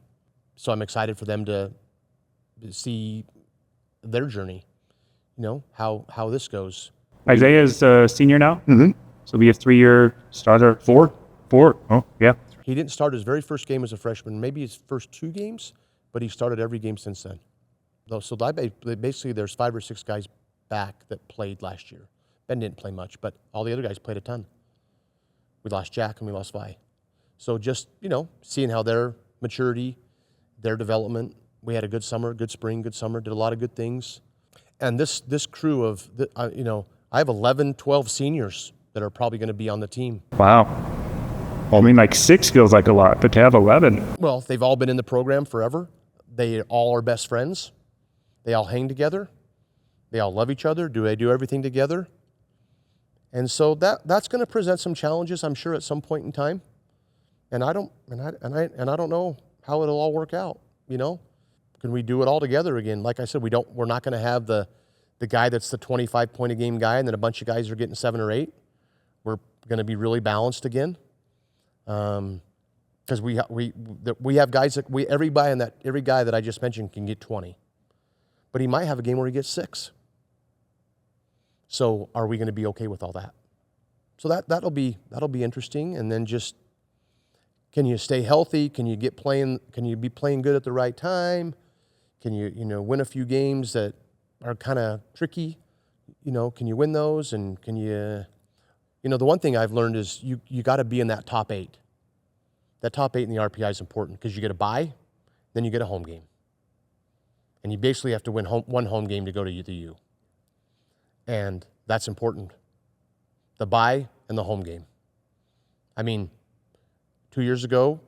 So I'm excited for them to see their journey, how this goes. Isaiah's a senior now? Mm-hmm. So be a 3-year starter. 4? Oh, yeah. He didn't start his very first game as a freshman, maybe his first 2 games, but he started every game since then. So basically there's 5 or 6 guys back that played last year. Ben didn't play much, but all the other guys played a ton. We lost Jack and we lost Vi. So just, seeing how their maturity, their development, we had a good summer, good spring, good summer, did a lot of good things. And this crew of, I have 11, 12 seniors that are probably going to be on the team. Wow. I mean, like 6 feels like a lot, but to have 11. Well, they've all been in the program forever. They all are best friends. They all hang together. They all love each other. They do everything together. And so that's going to present some challenges, I'm sure, at some point in time. And I don't know how it'll all work out. Can we do it all together again? Like I said, we're not going to have the guy that's the 25 point a game guy, and then a bunch of guys are getting 7 or 8. We're going to be really balanced again. Because we have guys that every guy that I just mentioned can get 20, but he might have a game where he gets 6. So are we going to be okay with all that? So that'll be interesting. And then just, can you stay healthy? Can you be playing good at the right time? Can you win a few games that are kind of tricky? Can you win those? And can you, the one thing I've learned is you got to be in that top 8. That top 8 in the RPI is important because you get a bye, then you get a home game. And you basically have to win one home game to go to the U. And that's important. The bye and the home game. I mean, 2 years ago,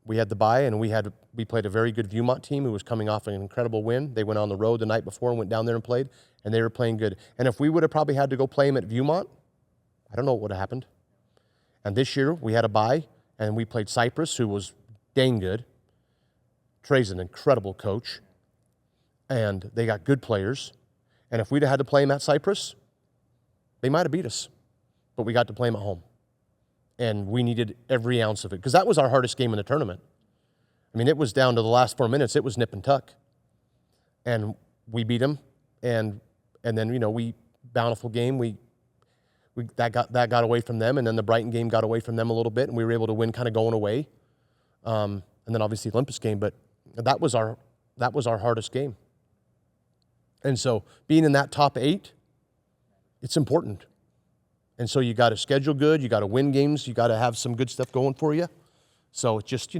we had the bye and we played a very good Viewmont team who was coming off an incredible win. They went on the road the night before and went down there and played, and they were playing good. And if we would have probably had to go play them at Viewmont, I don't know what would have happened. And this year, we had a bye, and we played Cypress, who was dang good. Trey's an incredible coach, and they got good players. And if we'd have had to play them at Cypress, they might have beat us. But we got to play them at home. And we needed every ounce of it, because that was our hardest game in the tournament. I mean, it was down to the last 4 minutes. It was nip and tuck. And we beat them. And then, we bountiful game. That got away from them, and then the Brighton game got away from them a little bit, and we were able to win kind of going away. And then obviously the Olympus game, but that was our hardest game. And so being in that top 8, it's important. And so you got to schedule good, you got to win games, you got to have some good stuff going for you. So it's just,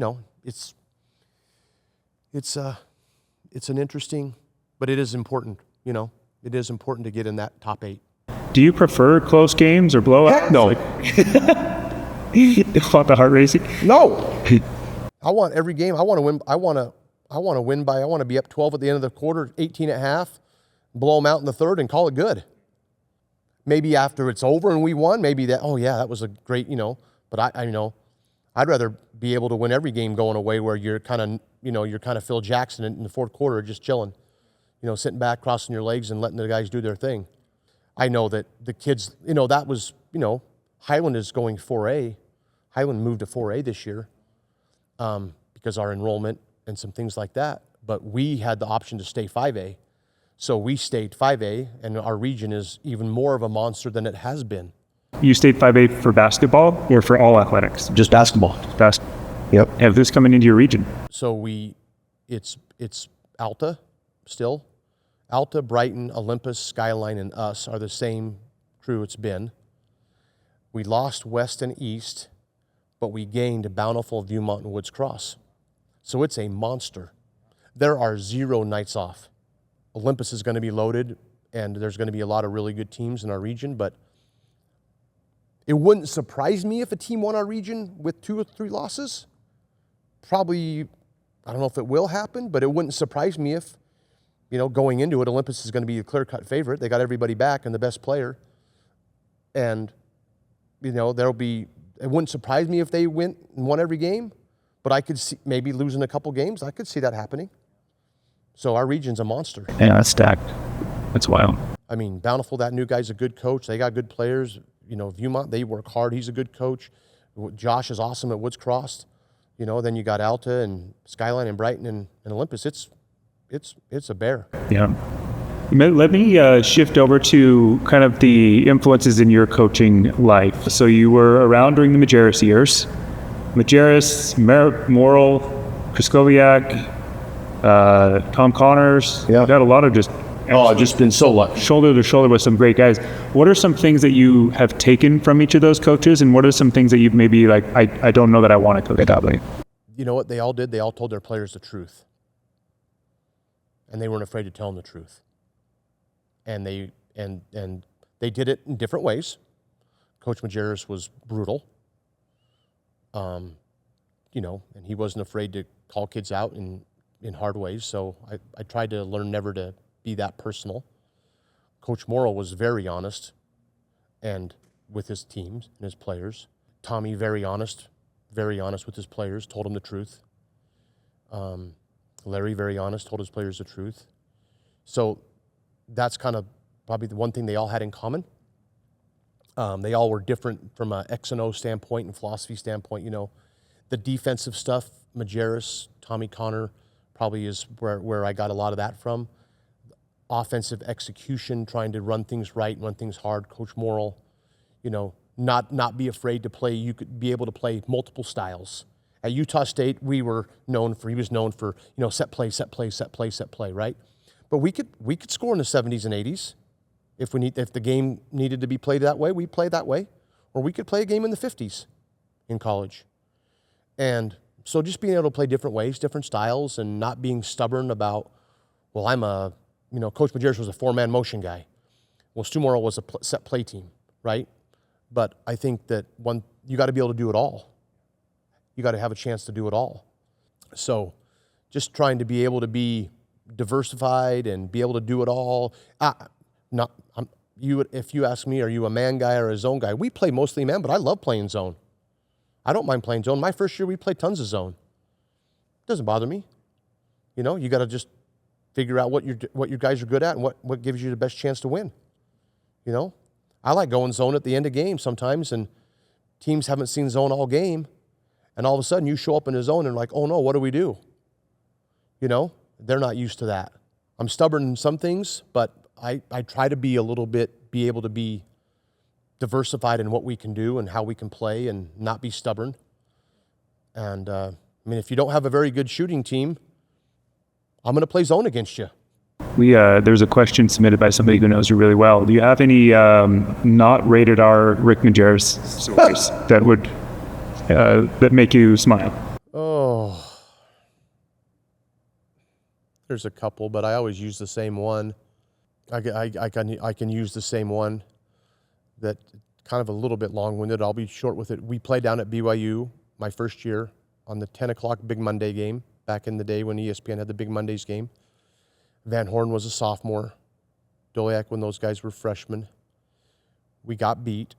it's an interesting, but it is important, it is important to get in that top 8. Do you prefer close games or blowouts? Heck no. You want the heart racing? No. I want every game. I want to win. I want to win by. I want to be up 12 at the end of the quarter, 18 at half, blow them out in the third, and call it good. Maybe after it's over and we won, maybe that. Oh yeah, that was a great. But I'd rather be able to win every game going away where you're kind of Phil Jackson in the fourth quarter, just chilling, sitting back, crossing your legs, and letting the guys do their thing. I know that the kids, that was, Highland is going 4A. Highland moved to 4A this year because our enrollment and some things like that. But we had the option to stay 5A. So we stayed 5A, and our region is even more of a monster than it has been. You stayed 5A for basketball or for all athletics? Just basketball. Yep. Have this coming into your region? So it's Alta still. Alta, Brighton, Olympus, Skyline, and us are the same crew it's been. We lost West and East, but we gained Bountiful, Viewmont, and Woods Cross. So it's a monster. There are 0 nights off. Olympus is going to be loaded, and there's going to be a lot of really good teams in our region, but it wouldn't surprise me if a team won our region with 2 or 3 losses. Probably, I don't know if it will happen, but it wouldn't surprise me if, going into it, Olympus is going to be a clear-cut favorite. They got everybody back and the best player. And, it wouldn't surprise me if they went and won every game, but I could see maybe losing a couple games. I could see that happening. So our region's a monster. Yeah, that's stacked. That's wild. I mean, Bountiful, that new guy's a good coach. They got good players. Viewmont, they work hard. He's a good coach. Josh is awesome at Woods Cross. Then you got Alta and Skyline and Brighton and Olympus. It's a bear. Yeah. Let me shift over to kind of the influences in your coaching life. So you were around during the Majerus years. Majerus, Morrill, Kraskowiak, Tom Connors. Yeah. You had a lot of just been so lucky. shoulder to shoulder with some great guys. What are some things that you have taken from each of those coaches, and what are some things that you've maybe I don't know that I want to coach that way? You know what they all did? They all told their players the truth. And they weren't afraid to tell them the truth. And they did it in different ways. Coach Majerus was brutal. And he wasn't afraid to call kids out in hard ways. So I tried to learn never to be that personal. Coach Morrill was very honest and with his teams and his players. Tommy, very honest with his players, told them the truth. Larry, very honest, told his players the truth. So that's kind of probably the one thing they all had in common. They all were different from an X and O standpoint and philosophy standpoint. The defensive stuff, Majerus, Tommy Connor, probably is where I got a lot of that from. Offensive execution, trying to run things right, run things hard. Coach Morrill, not be afraid to play. You could be able to play multiple styles. At Utah State, he was known for set play, right? But we could score in the 70s and 80s if the game needed to be played that way. We play that way, or we could play a game in the 50s in college. And so just being able to play different ways, different styles, and not being stubborn about, well, Coach Majerus was a 4-man motion guy. Well, Stu Morrill was a set play team, right? But I think that you got to be able to do it all. You got to have a chance to do it all. So just trying to be able to be diversified and be able to do it all. If you ask me, are you a man guy or a zone guy? We play mostly man, but I love playing zone. I don't mind playing zone. My first year, we played tons of zone. It doesn't bother me. You got to just figure out what your guys are good at and what gives you the best chance to win. I like going zone at the end of games sometimes, and teams haven't seen zone all game, and all of a sudden you show up in the zone and like, oh no, what do we do? They're not used to that. I'm stubborn in some things, but I try to be able to be diversified in what we can do and how we can play and not be stubborn. And if you don't have a very good shooting team, I'm going to play zone against you. There's a question submitted by somebody who knows you really well. Do you have any not rated R Rick Majerus stories that would that make you smile? Oh, there's a couple, but I always use the same one. I can use the same one that kind of a little bit long-winded. I'll be short with it. We played down at BYU my first year on the 10 o'clock Big Monday game back in the day when ESPN had the Big Mondays game. Van Horn was a sophomore. Doliak when those guys were freshmen. We got beat.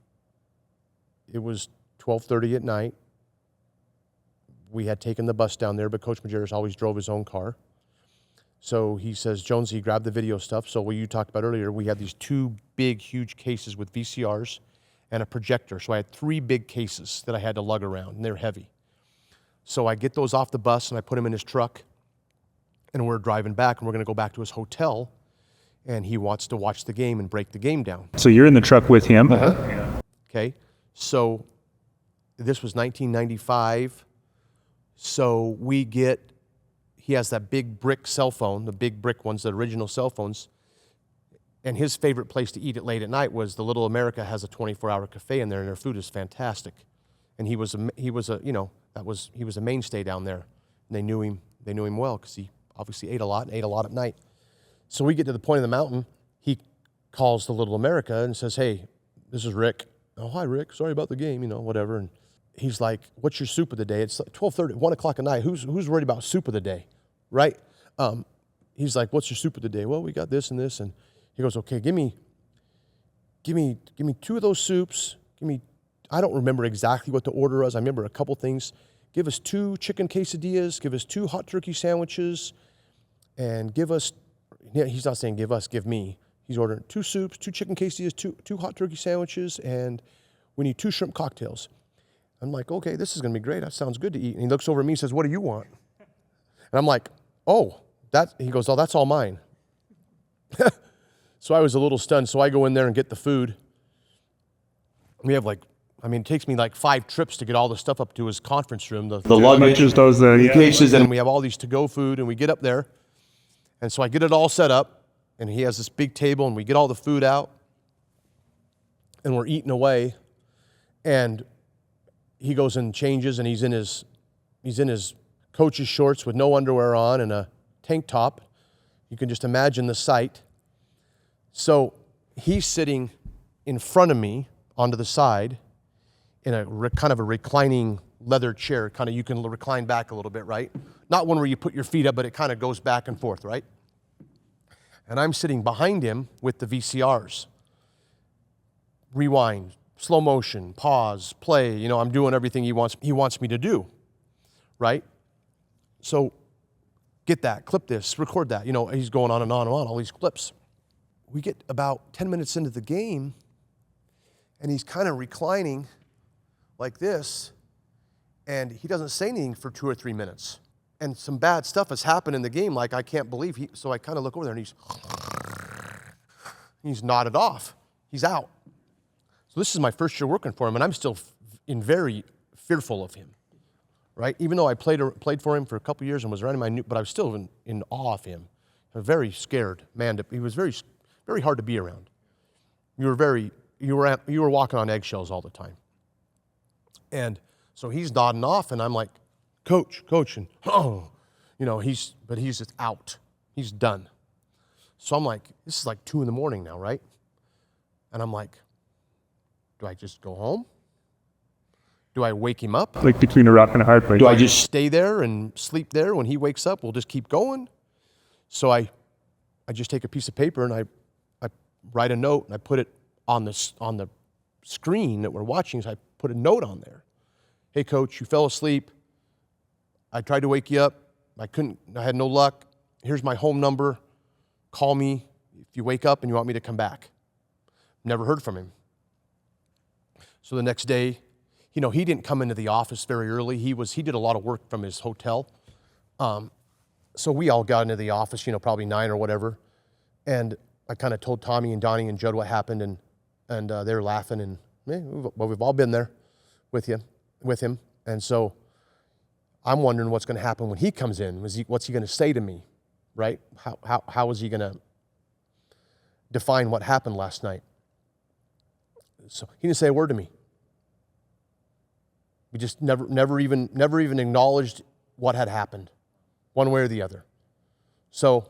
It was 12:30 at night. We had taken the bus down there, but Coach Majerus always drove his own car. So he says, Jonesy, grab the video stuff. So what you talked about earlier, we had these 2 big, huge cases with VCRs and a projector. So I had 3 big cases that I had to lug around, and they're heavy. So I get those off the bus, and I put them in his truck, and we're driving back, and we're going to go back to his hotel, and he wants to watch the game and break the game down. So you're in the truck with him? Okay, so this was 1995. So he has that big brick cell phone, the big brick ones, the original cell phones. And his favorite place to eat it late at night was the Little America has a 24-hour cafe in there, and their food is fantastic. And he was a mainstay down there. And they knew him well because he obviously ate a lot at night. So we get to the point of the mountain. He calls the Little America and says, "Hey, this is Rick." "Oh, hi, Rick. Sorry about the game, whatever." And he's like, "What's your soup of the day?" It's like 12:30, 1 o'clock at night. Who's worried about soup of the day, right? He's like, "What's your soup of the day?" "Well, we got this and this." And he goes, "Okay, give me 2 of those soups. I don't remember exactly what the order was. I remember a couple things. Give us 2 chicken quesadillas. Give us 2 hot turkey sandwiches, and give us." He's not saying give us, give me. He's ordering 2 soups, 2 chicken quesadillas, 2 hot turkey sandwiches, and we need 2 shrimp cocktails. I'm like, okay, this is going to be great. That sounds good to eat. And he looks over at me and says, "What do you want?" And I'm like, he goes, "Oh, that's all mine." So I was a little stunned. So I go in there and get the food. We have it takes me 5 trips to get all the stuff up to his conference room. The luggage, cases, and we have all these to-go food, and we get up there. And so I get it all set up, and he has this big table, and we get all the food out, and we're eating away. And he goes and changes, and he's in his coach's shorts with no underwear on and a tank top. You can just imagine the sight. So he's sitting in front of me onto the side in a kind of a reclining leather chair. Kind of you can recline back a little bit, right? Not one where you put your feet up, but it kind of goes back and forth, right? And I'm sitting behind him with the VCRs. Rewind, slow motion, pause, play. I'm doing everything he wants me to do, right? So get that, clip this, record that. He's going on and on and on, all these clips. We get about 10 minutes into the game, and he's kind of reclining like this, and he doesn't say anything for 2 or 3 minutes. And some bad stuff has happened in the game, like I can't believe so I kind of look over there, and he's nodded off. He's out. So this is my first year working for him, and I'm still very fearful of him, right? Even though I played for him for a couple years and was around him, but I was still in awe of him. A very scared man. He was very, very hard to be around. You were walking on eggshells all the time. And so he's nodding off, and I'm like, Coach, and he's just out. He's done. So I'm like, this is 2 a.m. now, right? And I'm like, do I just go home? Do I wake him up? Between a rock and a hard place. Do I just stay there and sleep there? When he wakes up, we'll just keep going? So I just take a piece of paper and I write a note, and I put it on the screen that we're watching. So I put a note on there. "Hey, Coach, you fell asleep. I tried to wake you up. I had no luck. Here's my home number. Call me if you wake up and you want me to come back." Never heard from him. So the next day, he didn't come into the office very early. He did a lot of work from his hotel. So we all got into the office, probably 9 or whatever. And I kind of told Tommy and Donnie and Judd what happened, and they were laughing. And we've all been there with him. And so I'm wondering what's going to happen when he comes in. What's he going to say to me, right? How is he going to define what happened last night? So he didn't say a word to me. We just never even acknowledged what had happened, one way or the other. So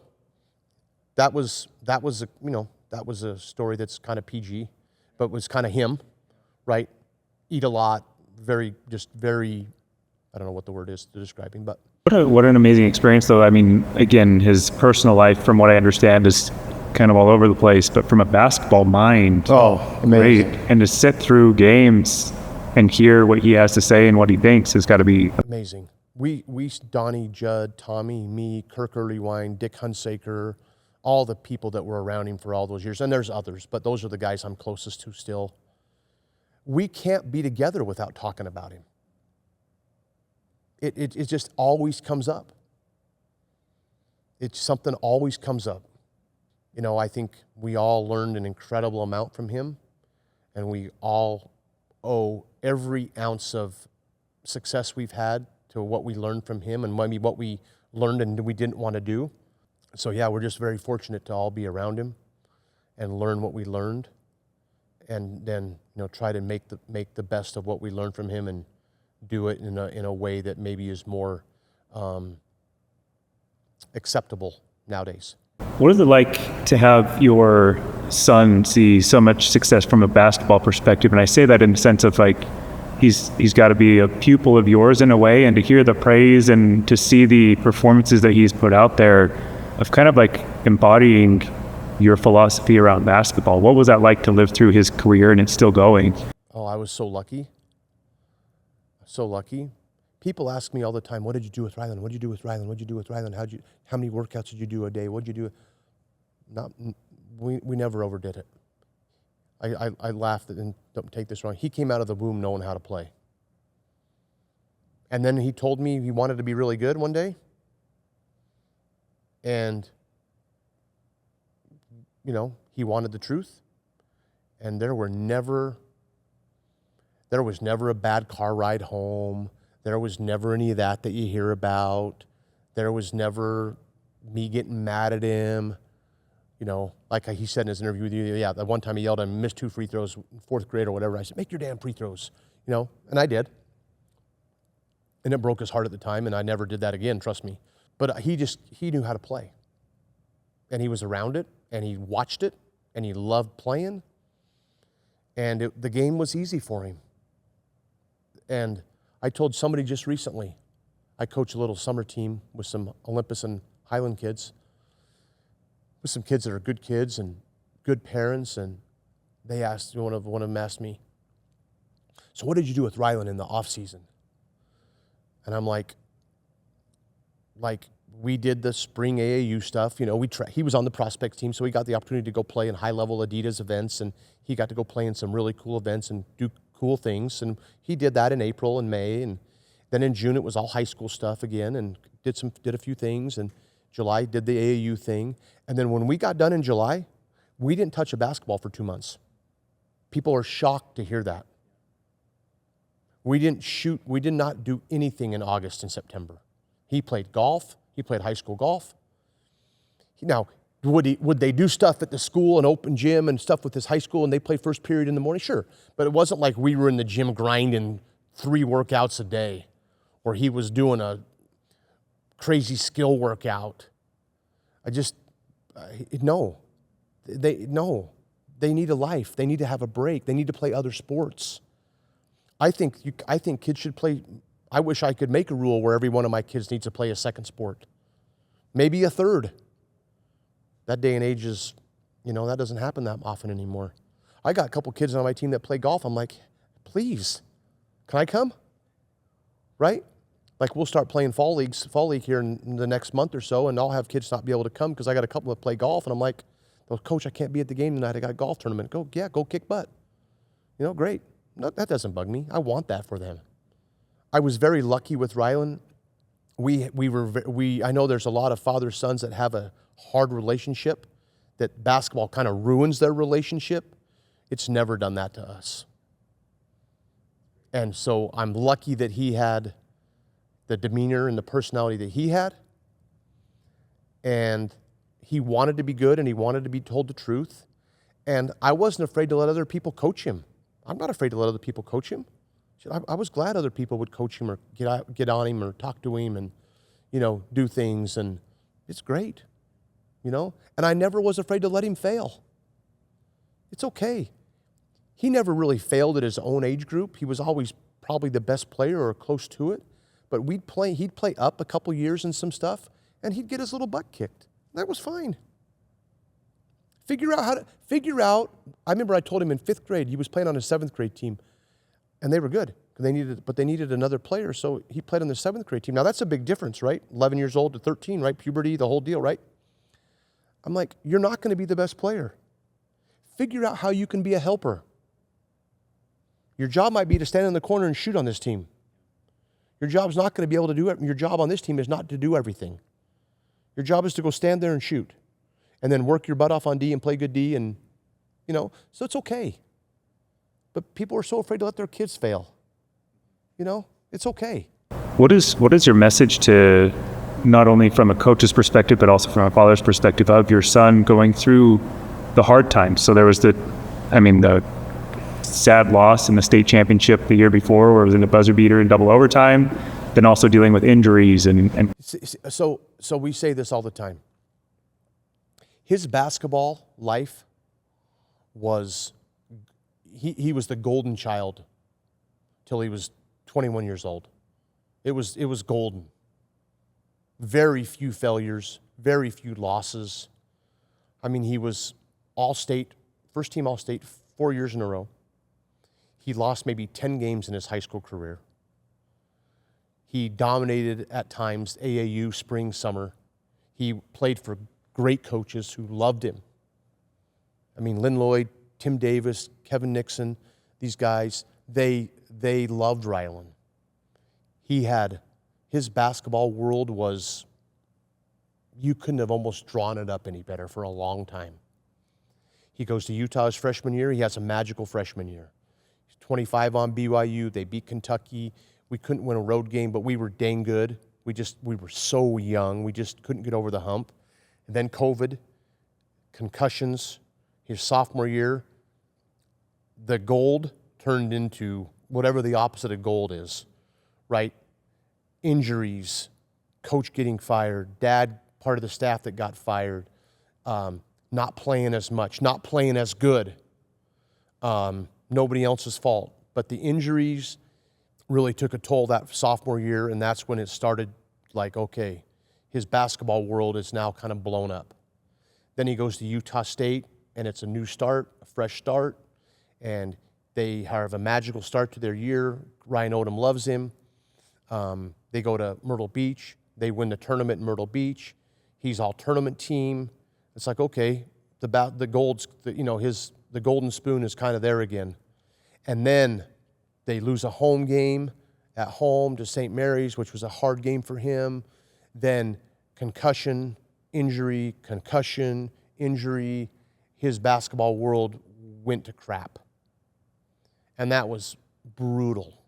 that was a story that's kind of PG, but was kind of him. right? Eat a lot, very, I don't know what the word is to describe him, but. What an amazing experience, though. I mean, again, his personal life, from what I understand, is kind of all over the place, but from a basketball mind, amazing. great. And to sit through games and hear what he has to say and what he thinks has got to be amazing. We, Donnie, Judd, Tommy, me, Kirk Earlywine, Dick Hunsaker, all the people that were around him for all those years, and there's others, but those are the guys I'm closest to still. We can't be together without talking about him. It just always comes up. It's something always comes up. You know, I think we all learned an incredible amount from him, and we all owe every ounce of success we've had to what we learned from him and maybe what we learned and we didn't want to do. So yeah, we're just very fortunate to all be around him and learn what we learned, and then, you know, try to make the best of what we learned from him and do it in a way that maybe is more acceptable nowadays. What is it like to have your son see so much success from a basketball perspective? And I say that in the sense of like, he's got to be a pupil of yours in a way, and to hear the praise and to see the performances that he's put out there of kind of like embodying your philosophy around basketball. What was that like to live through his career and it's still going? Oh, I was so lucky. So lucky. People ask me all the time, what did you do with Rylan? What did you do with Rylan? What did you do with Rylan? How many workouts did you do a day? What did you do? We never overdid it. I laughed, and don't take this wrong. He came out of the womb knowing how to play. And then he told me he wanted to be really good one day. And, you know, he wanted the truth. And there was never a bad car ride home. There was never any of that you hear about. There was never me getting mad at him. You know, like he said in his interview with you, yeah, that one time he yelled at him, missed 2 free throws, 4th grade or whatever. I said, make your damn free throws, you know, and I did. And it broke his heart at the time, and I never did that again, trust me. But he knew how to play. And he was around it, and he watched it, and he loved playing. And the game was easy for him. And I told somebody just recently, I coach a little summer team with some Olympus and Highland kids, with some kids that are good kids and good parents, and they asked, one of them asked me, so what did you do with Rylan in the off season? And I'm like, we did the spring AAU stuff, you know, he was on the prospects team, so he got the opportunity to go play in high-level Adidas events, and he got to go play in some really cool events and do cool things, and he did that in April and May, and then in June it was all high school stuff again, and did a few things, and July did the AAU thing, and then when we got done in July, we didn't touch a basketball for 2 months. People are shocked to hear that. We did not do anything in August and September. He played golf. He played high school golf. Now, would they do stuff at the school and open gym and stuff with his high school, and they play first period in the morning? Sure. But it wasn't like we were in the gym grinding 3 workouts a day, or he was doing a crazy skill workout. No. They need a life. They need to have a break. They need to play other sports. I think kids should play. I wish I could make a rule where every one of my kids needs to play a second sport, maybe a third. That day and age is, you know, that doesn't happen that often anymore. I got a couple kids on my team that play golf. I'm like, please, can I come? Right? Like, we'll start playing fall league here in the next month or so, and I'll have kids not be able to come because I got a couple that play golf, and I'm like, well, Coach, I can't be at the game tonight. I got a golf tournament. Go kick butt. You know, great. No, that doesn't bug me. I want that for them. I was very lucky with Rylan. I know there's a lot of father-sons that have a hard relationship, that basketball kind of ruins their relationship. It's never done that to us. And so I'm lucky that he had the demeanor and the personality that he had. And he wanted to be good, and he wanted to be told the truth. And I wasn't afraid to let other people coach him. I'm not afraid to let other people coach him. I was glad other people would coach him or get on him or talk to him and, you know, do things. And it's great, you know. And I never was afraid to let him fail. It's okay. he never really failed at his own age group. He was always probably the best player or close to it. But he'd play up a couple years in some stuff, and he'd get his little butt kicked. That was fine. Figure out. I remember I told him in 5th grade, he was playing on a 7th grade team, and they were good. They needed another player, so he played on the 7th grade team. Now that's a big difference, right? 11 years old to 13, right? Puberty, the whole deal, right? I'm like, you're not going to be the best player. Figure out how you can be a helper. Your job might be to stand in the corner and shoot on this team. Your job's not going to be able to do it. Your job on this team is not to do everything. Your job is to go stand there and shoot, and then work your butt off on D and play good D, and so it's okay. But people are so afraid to let their kids fail. It's okay. What is your message to, not only from a coach's perspective, but also from a father's perspective, of your son going through the hard times? So there was the sad loss in the state championship the year before, where it was in the buzzer beater in double overtime, then also dealing with injuries and So we say this all the time. His basketball life was, he was the golden child till he was 21 years old. It was golden. Very few failures, very few losses. I mean, he was all-state, first team all-state 4 years in a row. He lost maybe 10 games in his high school career. He dominated at times AAU, spring, summer. He played for great coaches who loved him. I mean, Lynn Lloyd, Tim Davis, Kevin Nixon, these guys, they loved Rylan. His basketball world was, you couldn't have almost drawn it up any better for a long time. He goes to Utah his freshman year. He has a magical freshman year. He's 25 on BYU. They beat Kentucky. We couldn't win a road game, but we were dang good. We were so young. We just couldn't get over the hump. And then COVID, concussions. His sophomore year, the gold turned into whatever the opposite of gold is, right? Injuries, coach getting fired, dad, part of the staff that got fired, not playing as much, not playing as good. Nobody else's fault. But the injuries really took a toll that sophomore year, and that's when it started like, okay, his basketball world is now kind of blown up. Then he goes to Utah State, and it's a new start, a fresh start, and they have a magical start to their year. Ryan Odom loves him. They go to Myrtle Beach. They win the tournament in Myrtle Beach. He's all tournament team. It's like, okay, the golden spoon is kind of there again. And then they lose a home game at home to St. Mary's, which was a hard game for him. Then concussion, injury. His basketball world went to crap. And that was brutal.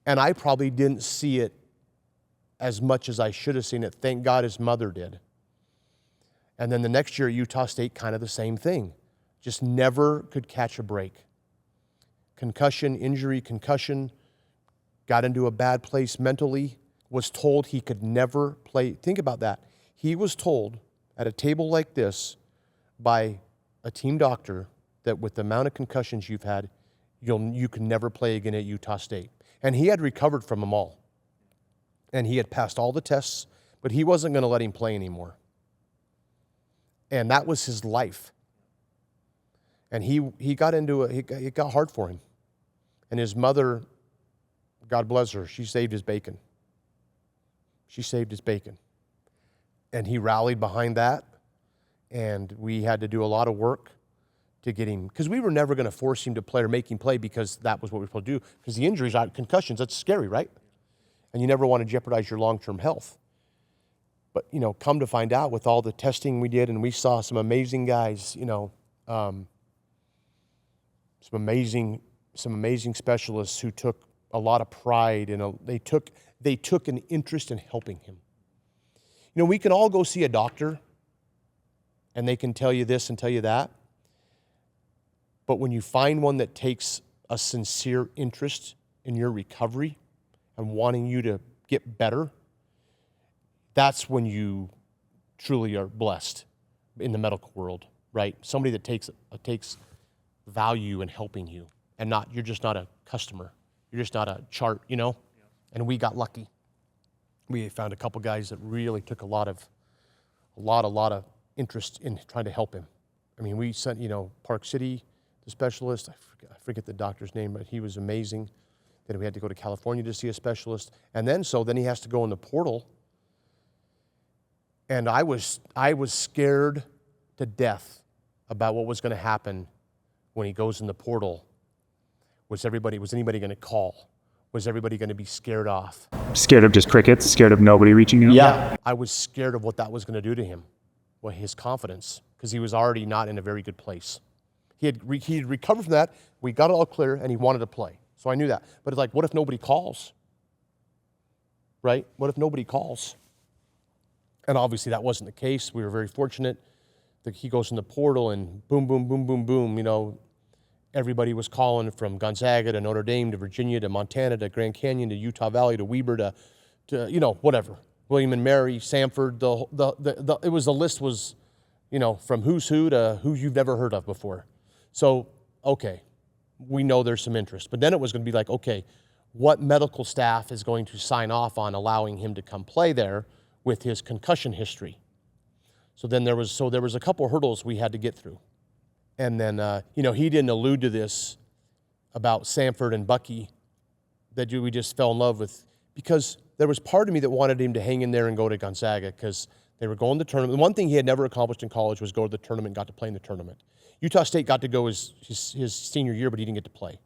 And I probably didn't see it as much as I should have seen it. Thank God his mother did. And then the next year at Utah State, kind of the same thing. Just never could catch a break. Concussion, injury, concussion. Got into a bad place mentally. Was told he could never play. Think about that. He was told at a table like this by a team doctor that with the amount of concussions you've had, you can never play again at Utah State. And he had recovered from them all. And he had passed all the tests, but he wasn't going to let him play anymore. And that was his life. And he got into it got hard for him. And his mother, God bless her, she saved his bacon. She saved his bacon. And he rallied behind that. And we had to do a lot of work to get him, because we were never going to force him to play or make him play, because that was what we were supposed to do. Because the injuries, concussions, that's scary, right? And you never want to jeopardize your long-term health. But, come to find out with all the testing we did, and we saw some amazing guys, some amazing specialists who took a lot of pride, and they took an interest in helping him. We can all go see a doctor, and they can tell you this and tell you that. But when you find one that takes a sincere interest in your recovery and wanting you to get better, that's when you truly are blessed in the medical world, right? Somebody that takes value in helping you. and you're just not a customer. You're just not a chart, you know? And we got lucky. We found a couple guys that really took a lot of interest in trying to help him. I mean, we sent, Park City, the specialist, I forget the doctor's name, but he was amazing. Then we had to go to California to see a specialist. And then he has to go in the portal. And I was scared to death about what was going to happen when he goes in the portal. Was anybody going to call? Was everybody going to be scared off? Scared of just crickets? Scared of nobody reaching out? Yeah. I was scared of what that was going to do to him, his confidence, because he was already not in a very good place. He had recovered from that. We got it all clear, and he wanted to play. So I knew that. But it's like, what if nobody calls? Right? What if nobody calls? And obviously that wasn't the case. We were very fortunate that he goes in the portal and boom, boom, boom, boom, boom. Everybody was calling from Gonzaga to Notre Dame to Virginia to Montana to Grand Canyon to Utah Valley to Weber to whatever. William and Mary, Samford. The list was, from who's who to who you've never heard of before. So, okay, we know there's some interest. But then it was going to be like, okay, what medical staff is going to sign off on allowing him to come play there with his concussion history? So there was a couple hurdles we had to get through. And then, he didn't allude to this about Samford and Bucky that we just fell in love with, because there was part of me that wanted him to hang in there and go to Gonzaga because they were going to the tournament. The one thing he had never accomplished in college was go to the tournament, got to play in the tournament. Utah State got to go his senior year, but he didn't get to play.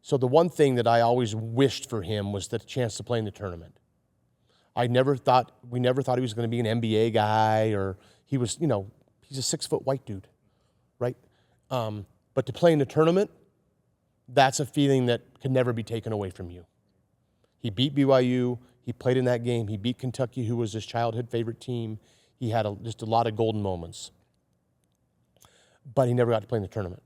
So the one thing that I always wished for him was the chance to play in the tournament. We never thought he was going to be an NBA guy, or he was, he's a 6-foot white dude, right? But to play in the tournament, that's a feeling that can never be taken away from you. He beat BYU. He played in that game. He beat Kentucky, who was his childhood favorite team. He had just a lot of golden moments. But he never got to play in the tournament.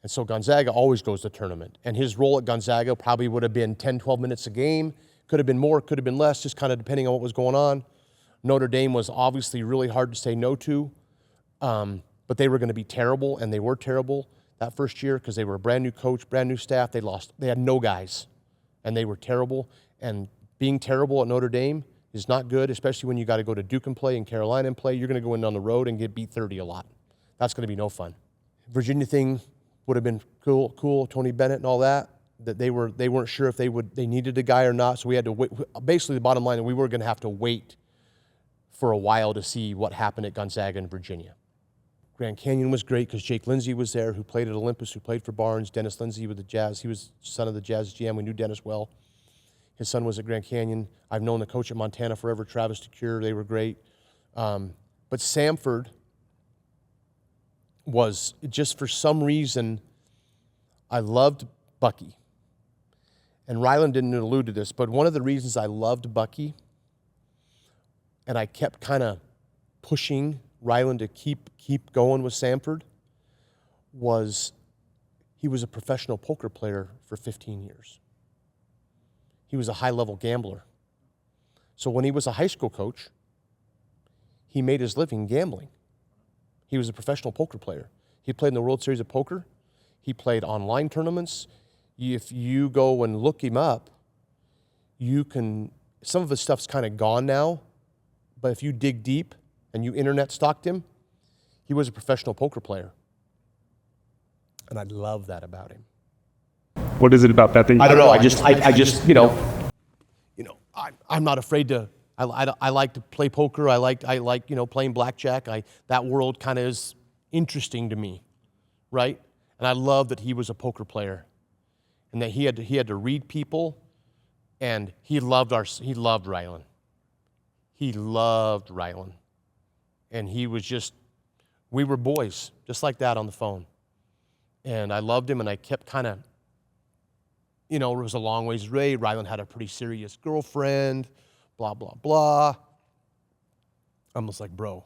And so Gonzaga always goes to the tournament. And his role at Gonzaga probably would have been 10, 12 minutes a game. Could have been more, could have been less, just kind of depending on what was going on. Notre Dame was obviously really hard to say no to. But they were going to be terrible, and they were terrible that first year because they were a brand new coach, brand new staff. They had no guys, and they were terrible. And being terrible at Notre Dame is not good, especially when you got to go to Duke and play and Carolina and play. You're going to go in on the road and get beat 30 a lot. That's going to be no fun. Virginia thing would have been cool. Tony Bennett and all that. That they weren't sure if they needed a guy or not. So we had to wait. Basically, the bottom line, we were going to have to wait for a while to see what happened at Gonzaga and Virginia. Grand Canyon was great because Jake Lindsey was there, who played at Olympus, who played for Barnes. Dennis Lindsey with the Jazz. He was son of the Jazz GM. We knew Dennis well. His son was at Grand Canyon. I've known the coach at Montana forever, Travis DeCure. They were great. But Samford was, just for some reason, I loved Bucky. And Rylan didn't allude to this, but one of the reasons I loved Bucky, and I kept kind of pushing Rylan to keep going with Samford, was he was a professional poker player for 15 years. He was a high-level gambler. So when he was a high school coach, he made his living gambling. He was a professional poker player. He played in the World Series of Poker. He played online tournaments. If you go and look him up, some of his stuff's kind of gone now, but if you dig deep and you internet stalked him, he was a professional poker player. And I love that about him. What is it about that thing? I don't know. I just I'm not afraid to. I like to play poker. I like playing blackjack. That world kind of is interesting to me, right? And I love that he was a poker player, and that he had to read people, and he loved Rylan. He loved Rylan, and we were boys, just like that on the phone, and I loved him, and I kept kind of. It was a long ways away. Rylan had a pretty serious girlfriend, blah, blah, blah. I'm just like, bro,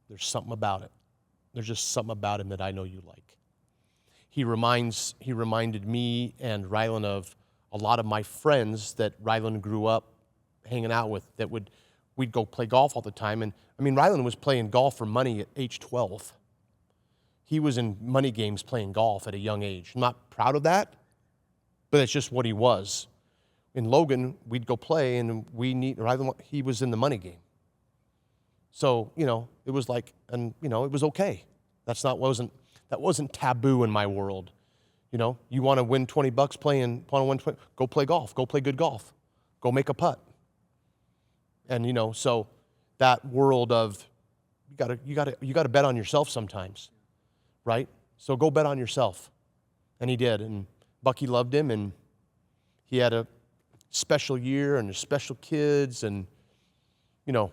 there's something about it. There's just something about him that I know you like. He reminded me and Rylan of a lot of my friends that Rylan grew up hanging out with we'd go play golf all the time. And I mean, Rylan was playing golf for money at age 12. he was in money games playing golf at a young age. I'm not proud of that, but it's just what he was. In Logan, we'd go play, and he was in the money game. So, it was like, and, it was okay. That wasn't taboo in my world. You want to win $20 go play golf, go play good golf, go make a putt. And, so that world of, you gotta bet on yourself sometimes, right? So go bet on yourself. And he did, and Bucky loved him, and he had a special year and special kids and,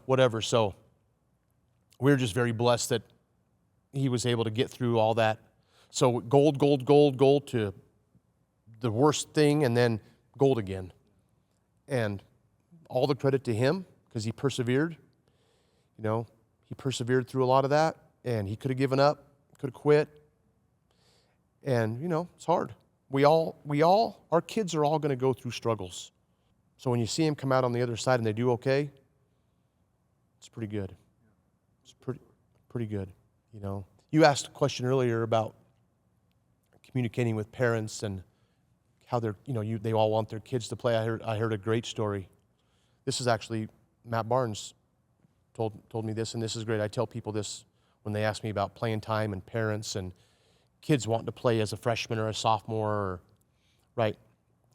whatever. So we were just very blessed that he was able to get through all that. So gold to the worst thing, and then gold again. And all the credit to him, because he persevered. He persevered through a lot of that, and he could have given up, could have quit. And, it's hard. Our kids are all going to go through struggles. So when you see them come out on the other side and they do okay, it's pretty good. It's pretty good, You asked a question earlier about communicating with parents and how they're, they all want their kids to play. I heard a great story. This is actually Matt Barnes told me this, and this is great. I tell people this when they ask me about playing time and parents and kids wanting to play as a freshman or a sophomore, right?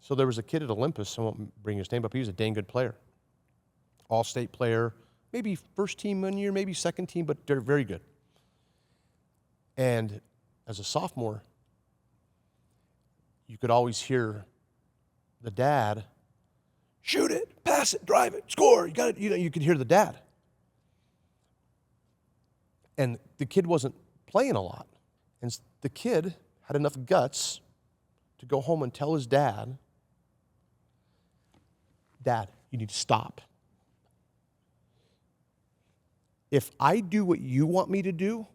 So there was a kid at Olympus, I won't bring his name up, he was a dang good player. All-state player, maybe first team one year, maybe second team, but they're very good. And as a sophomore, you could always hear the dad, shoot it, pass it, drive it, score. You got it. You could hear the dad. And the kid wasn't playing a lot. And the kid had enough guts to go home and tell his dad, Dad, you need to stop. If I do what you want me to do,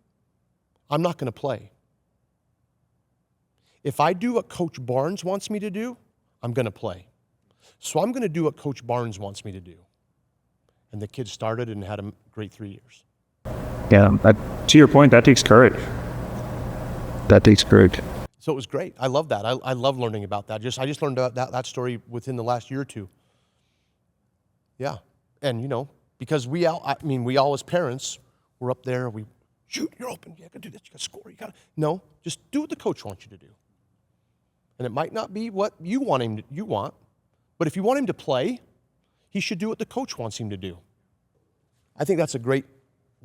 I'm not going to play. If I do what Coach Barnes wants me to do, I'm going to play. So I'm going to do what Coach Barnes wants me to do. And the kid started and had a great 3 years. Yeah, to your point, that takes courage. So it was great. I love that. I love learning about that. I just learned about that story within the last year or two. Yeah. And, because we all as parents, we're up there, we shoot, you're open, you gotta do this, you gotta score, no, just do what the coach wants you to do. And it might not be what you want, but if you want him to play, he should do what the coach wants him to do. I think that's a great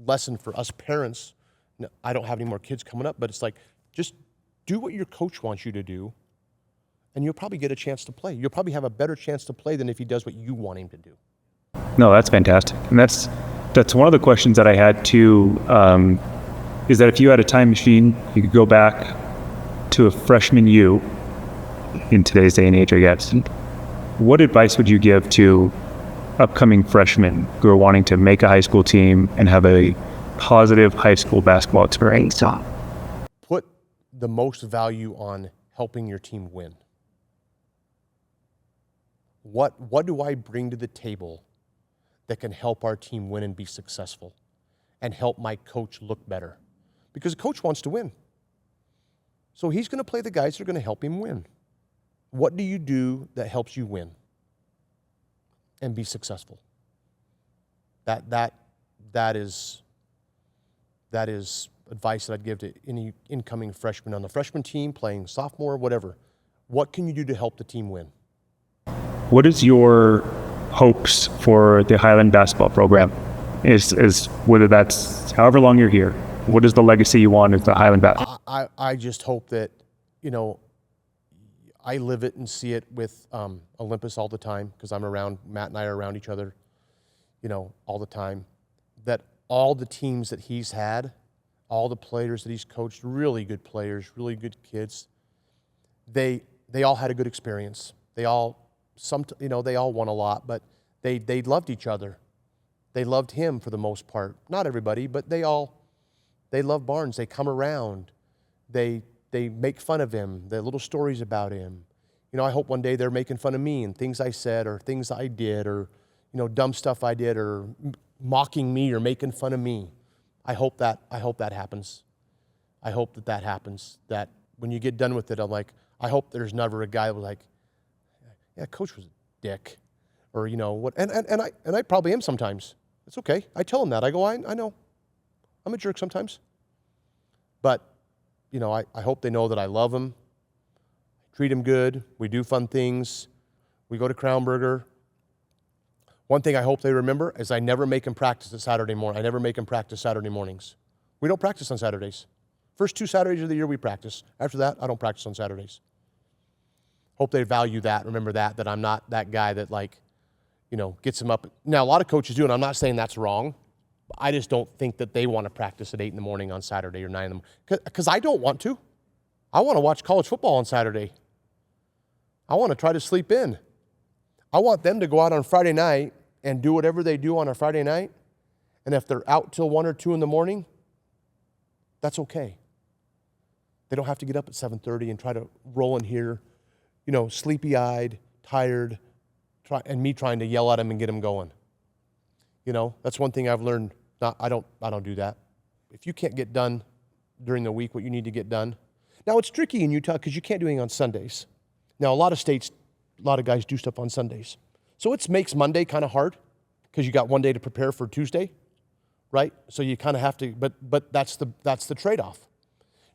lesson for us parents. No, I don't have any more kids coming up, but it's like, just do what your coach wants you to do, and you'll probably get a chance to play. You'll probably have a better chance to play than if he does what you want him to do. No, that's fantastic. And that's one of the questions that I had too, is that if you had a time machine, you could go back to a freshman you in today's day and age, I guess. What advice would you give to upcoming freshmen who are wanting to make a high school team and have a positive high school basketball experience? Put the most value on helping your team win. What do I bring to the table that can help our team win and be successful and help my coach look better? Because the coach wants to win. So he's going to play the guys that are going to help him win. What do you do that helps you win and be successful? That is advice that I'd give to any incoming freshman on the freshman team, playing sophomore, whatever. What can you do to help the team win? What is your hopes for the Highland basketball program? Is whether that's however long you're here, what is the legacy you want as the Highland basketball? I just hope that, I live it and see it with Olympus all the time, because I'm around, Matt and I are around each other, all the time, that all the teams that he's had, all the players that he's coached, really good players, really good kids, they all had a good experience. They all won a lot, but they loved each other. They loved him for the most part. Not everybody, but they love Barnes. They come around. They make fun of him. There are little stories about him. I hope one day they're making fun of me and things I said or things I did or, dumb stuff I did or mocking me or making fun of me. I hope that happens. I hope that happens, that when you get done with it, I'm like, I hope there's never a guy who's like, yeah, coach was a dick, or what, and I probably am sometimes. It's okay. I tell them that. I go, I know. I'm a jerk sometimes. But, I hope they know that I love them, treat them good, we do fun things, we go to Crown Burger. One thing I hope they remember is I never make them practice at Saturday morning. I never make them practice Saturday mornings. We don't practice on Saturdays. First 2 Saturdays of the year we practice. After that, I don't practice on Saturdays. Hope they value that, remember that I'm not that guy that gets them up. Now, a lot of coaches do, and I'm not saying that's wrong. I just don't think that they want to practice at 8 in the morning on Saturday or 9 in the morning. Because I don't want to. I want to watch college football on Saturday. I want to try to sleep in. I want them to go out on Friday night and do whatever they do on a Friday night. And if they're out till 1 or 2 in the morning, that's okay. They don't have to get up at 7:30 and try to roll in here, sleepy-eyed, tired, and me trying to yell at them and get them going. That's one thing I've learned. I don't do that. If you can't get done during the week what you need to get done. Now, it's tricky in Utah because you can't do anything on Sundays. Now, a lot of states, a lot of guys do stuff on Sundays. So it makes Monday kind of hard because you got one day to prepare for Tuesday, right? So you kind of have to, but that's the trade-off.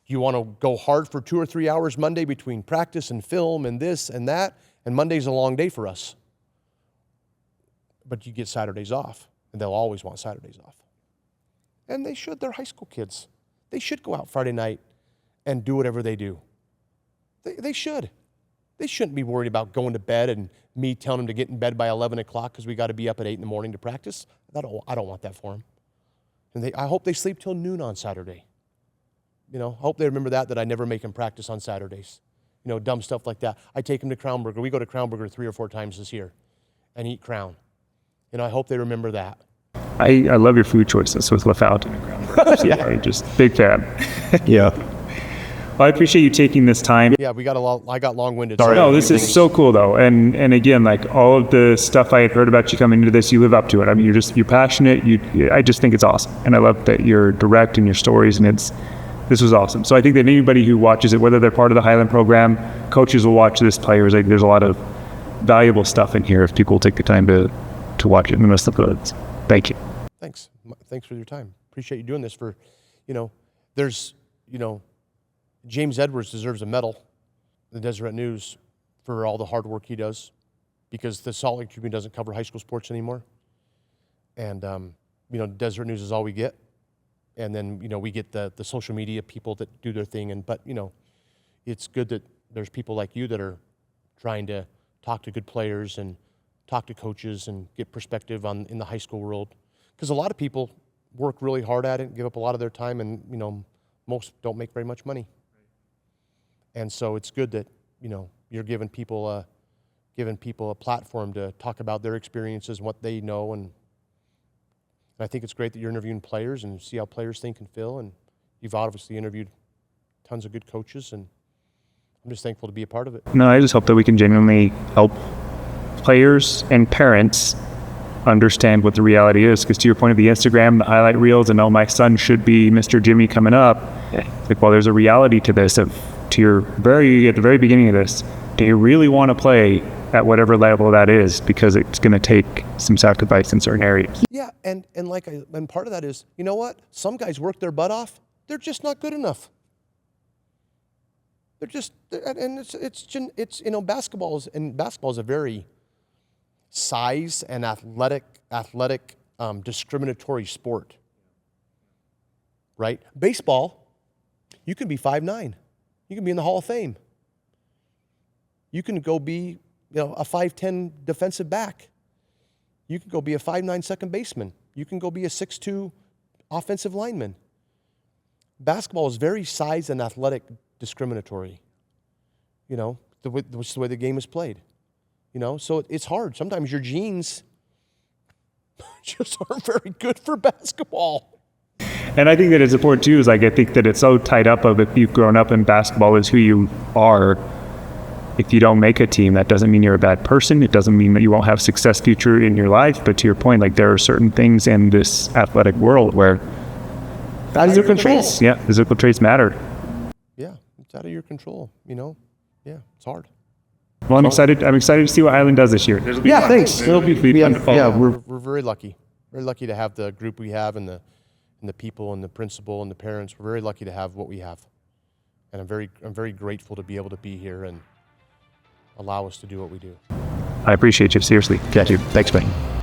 You want to go hard for 2 or 3 hours Monday between practice and film and this and that, and Monday's a long day for us. But you get Saturdays off, and they'll always want Saturdays off. And they should. They're high school kids. They should go out Friday night and do whatever they do. They should. They shouldn't be worried about going to bed and me telling them to get in bed by 11 o'clock because we got to be up at 8 in the morning to practice. I don't want that for them. And I hope they sleep till noon on Saturday. I hope they remember that I never make them practice on Saturdays. Dumb stuff like that. I take them to Crown Burger. We go to Crown Burger 3 or 4 times this year and eat Crown. I hope they remember that. I love your food choices with LaFountain and Crown Burger. Yeah, just big fan. Yeah. Well, I appreciate you taking this time. Yeah, I got long-winded. Sorry. No, this is so cool though. And again, all of the stuff I had heard about you coming into this, you live up to it. I mean, you're passionate. I just think it's awesome. And I love that you're direct in your stories, and this was awesome. So I think that anybody who watches it, whether they're part of the Highland program, coaches will watch this, players, there's a lot of valuable stuff in here if people will take the time to watch it and the rest of the goods. Thank you. Thanks for your time. Appreciate you doing this for, there's, James Edwards deserves a medal, the Deseret News, for all the hard work he does, because the Salt Lake Tribune doesn't cover high school sports anymore. And, Deseret News is all we get. And then, we get the social media people that do their thing. But it's good that there's people like you that are trying to talk to good players and talk to coaches and get perspective in the high school world. Because a lot of people work really hard at it, give up a lot of their time, and, most don't make very much money. And so it's good that, you're giving people a platform to talk about their experiences and what they know. And I think it's great that you're interviewing players and see how players think and feel. And you've obviously interviewed tons of good coaches, and I'm just thankful to be a part of it. No, I just hope that we can genuinely help players and parents understand what the reality is. Because to your point of the Instagram, the highlight reels, and my son should be Mr. Jimmy coming up. Well, there's a reality to this. At the very beginning of this, do you really want to play at whatever level that is? Because it's going to take some sacrifice in certain areas. Yeah, and part of that is, you know what? Some guys work their butt off. They're just not good enough. They're just, and it's basketball is a very size and athletic discriminatory sport, right? Baseball, you can be 5'9". You can be in the Hall of Fame. You can go be, a 5'10" defensive back. You can go be a 5'9" second baseman. You can go be a 6'2" offensive lineman. Basketball is very size and athletic discriminatory, which is the way the game is played. So it's hard. Sometimes your genes just aren't very good for basketball. And I think that it's important too, I think that it's so tied up of if you've grown up in basketball is who you are. If you don't make a team, that doesn't mean you're a bad person. It doesn't mean that you won't have success future in your life. But to your point, there are certain things in this athletic world where Physical traits. Yeah, physical traits matter. Yeah, it's out of your control. Yeah, it's hard. Well, I'm excited to see what Highland does this year. Yeah, thanks. It'll be fun to follow. Yeah, We're very lucky. Very lucky to have the group we have and the people and the principal and the parents. We're very lucky to have what we have. And I'm very grateful to be able to be here and allow us to do what we do. I appreciate you, seriously. Thank you. Thanks, man.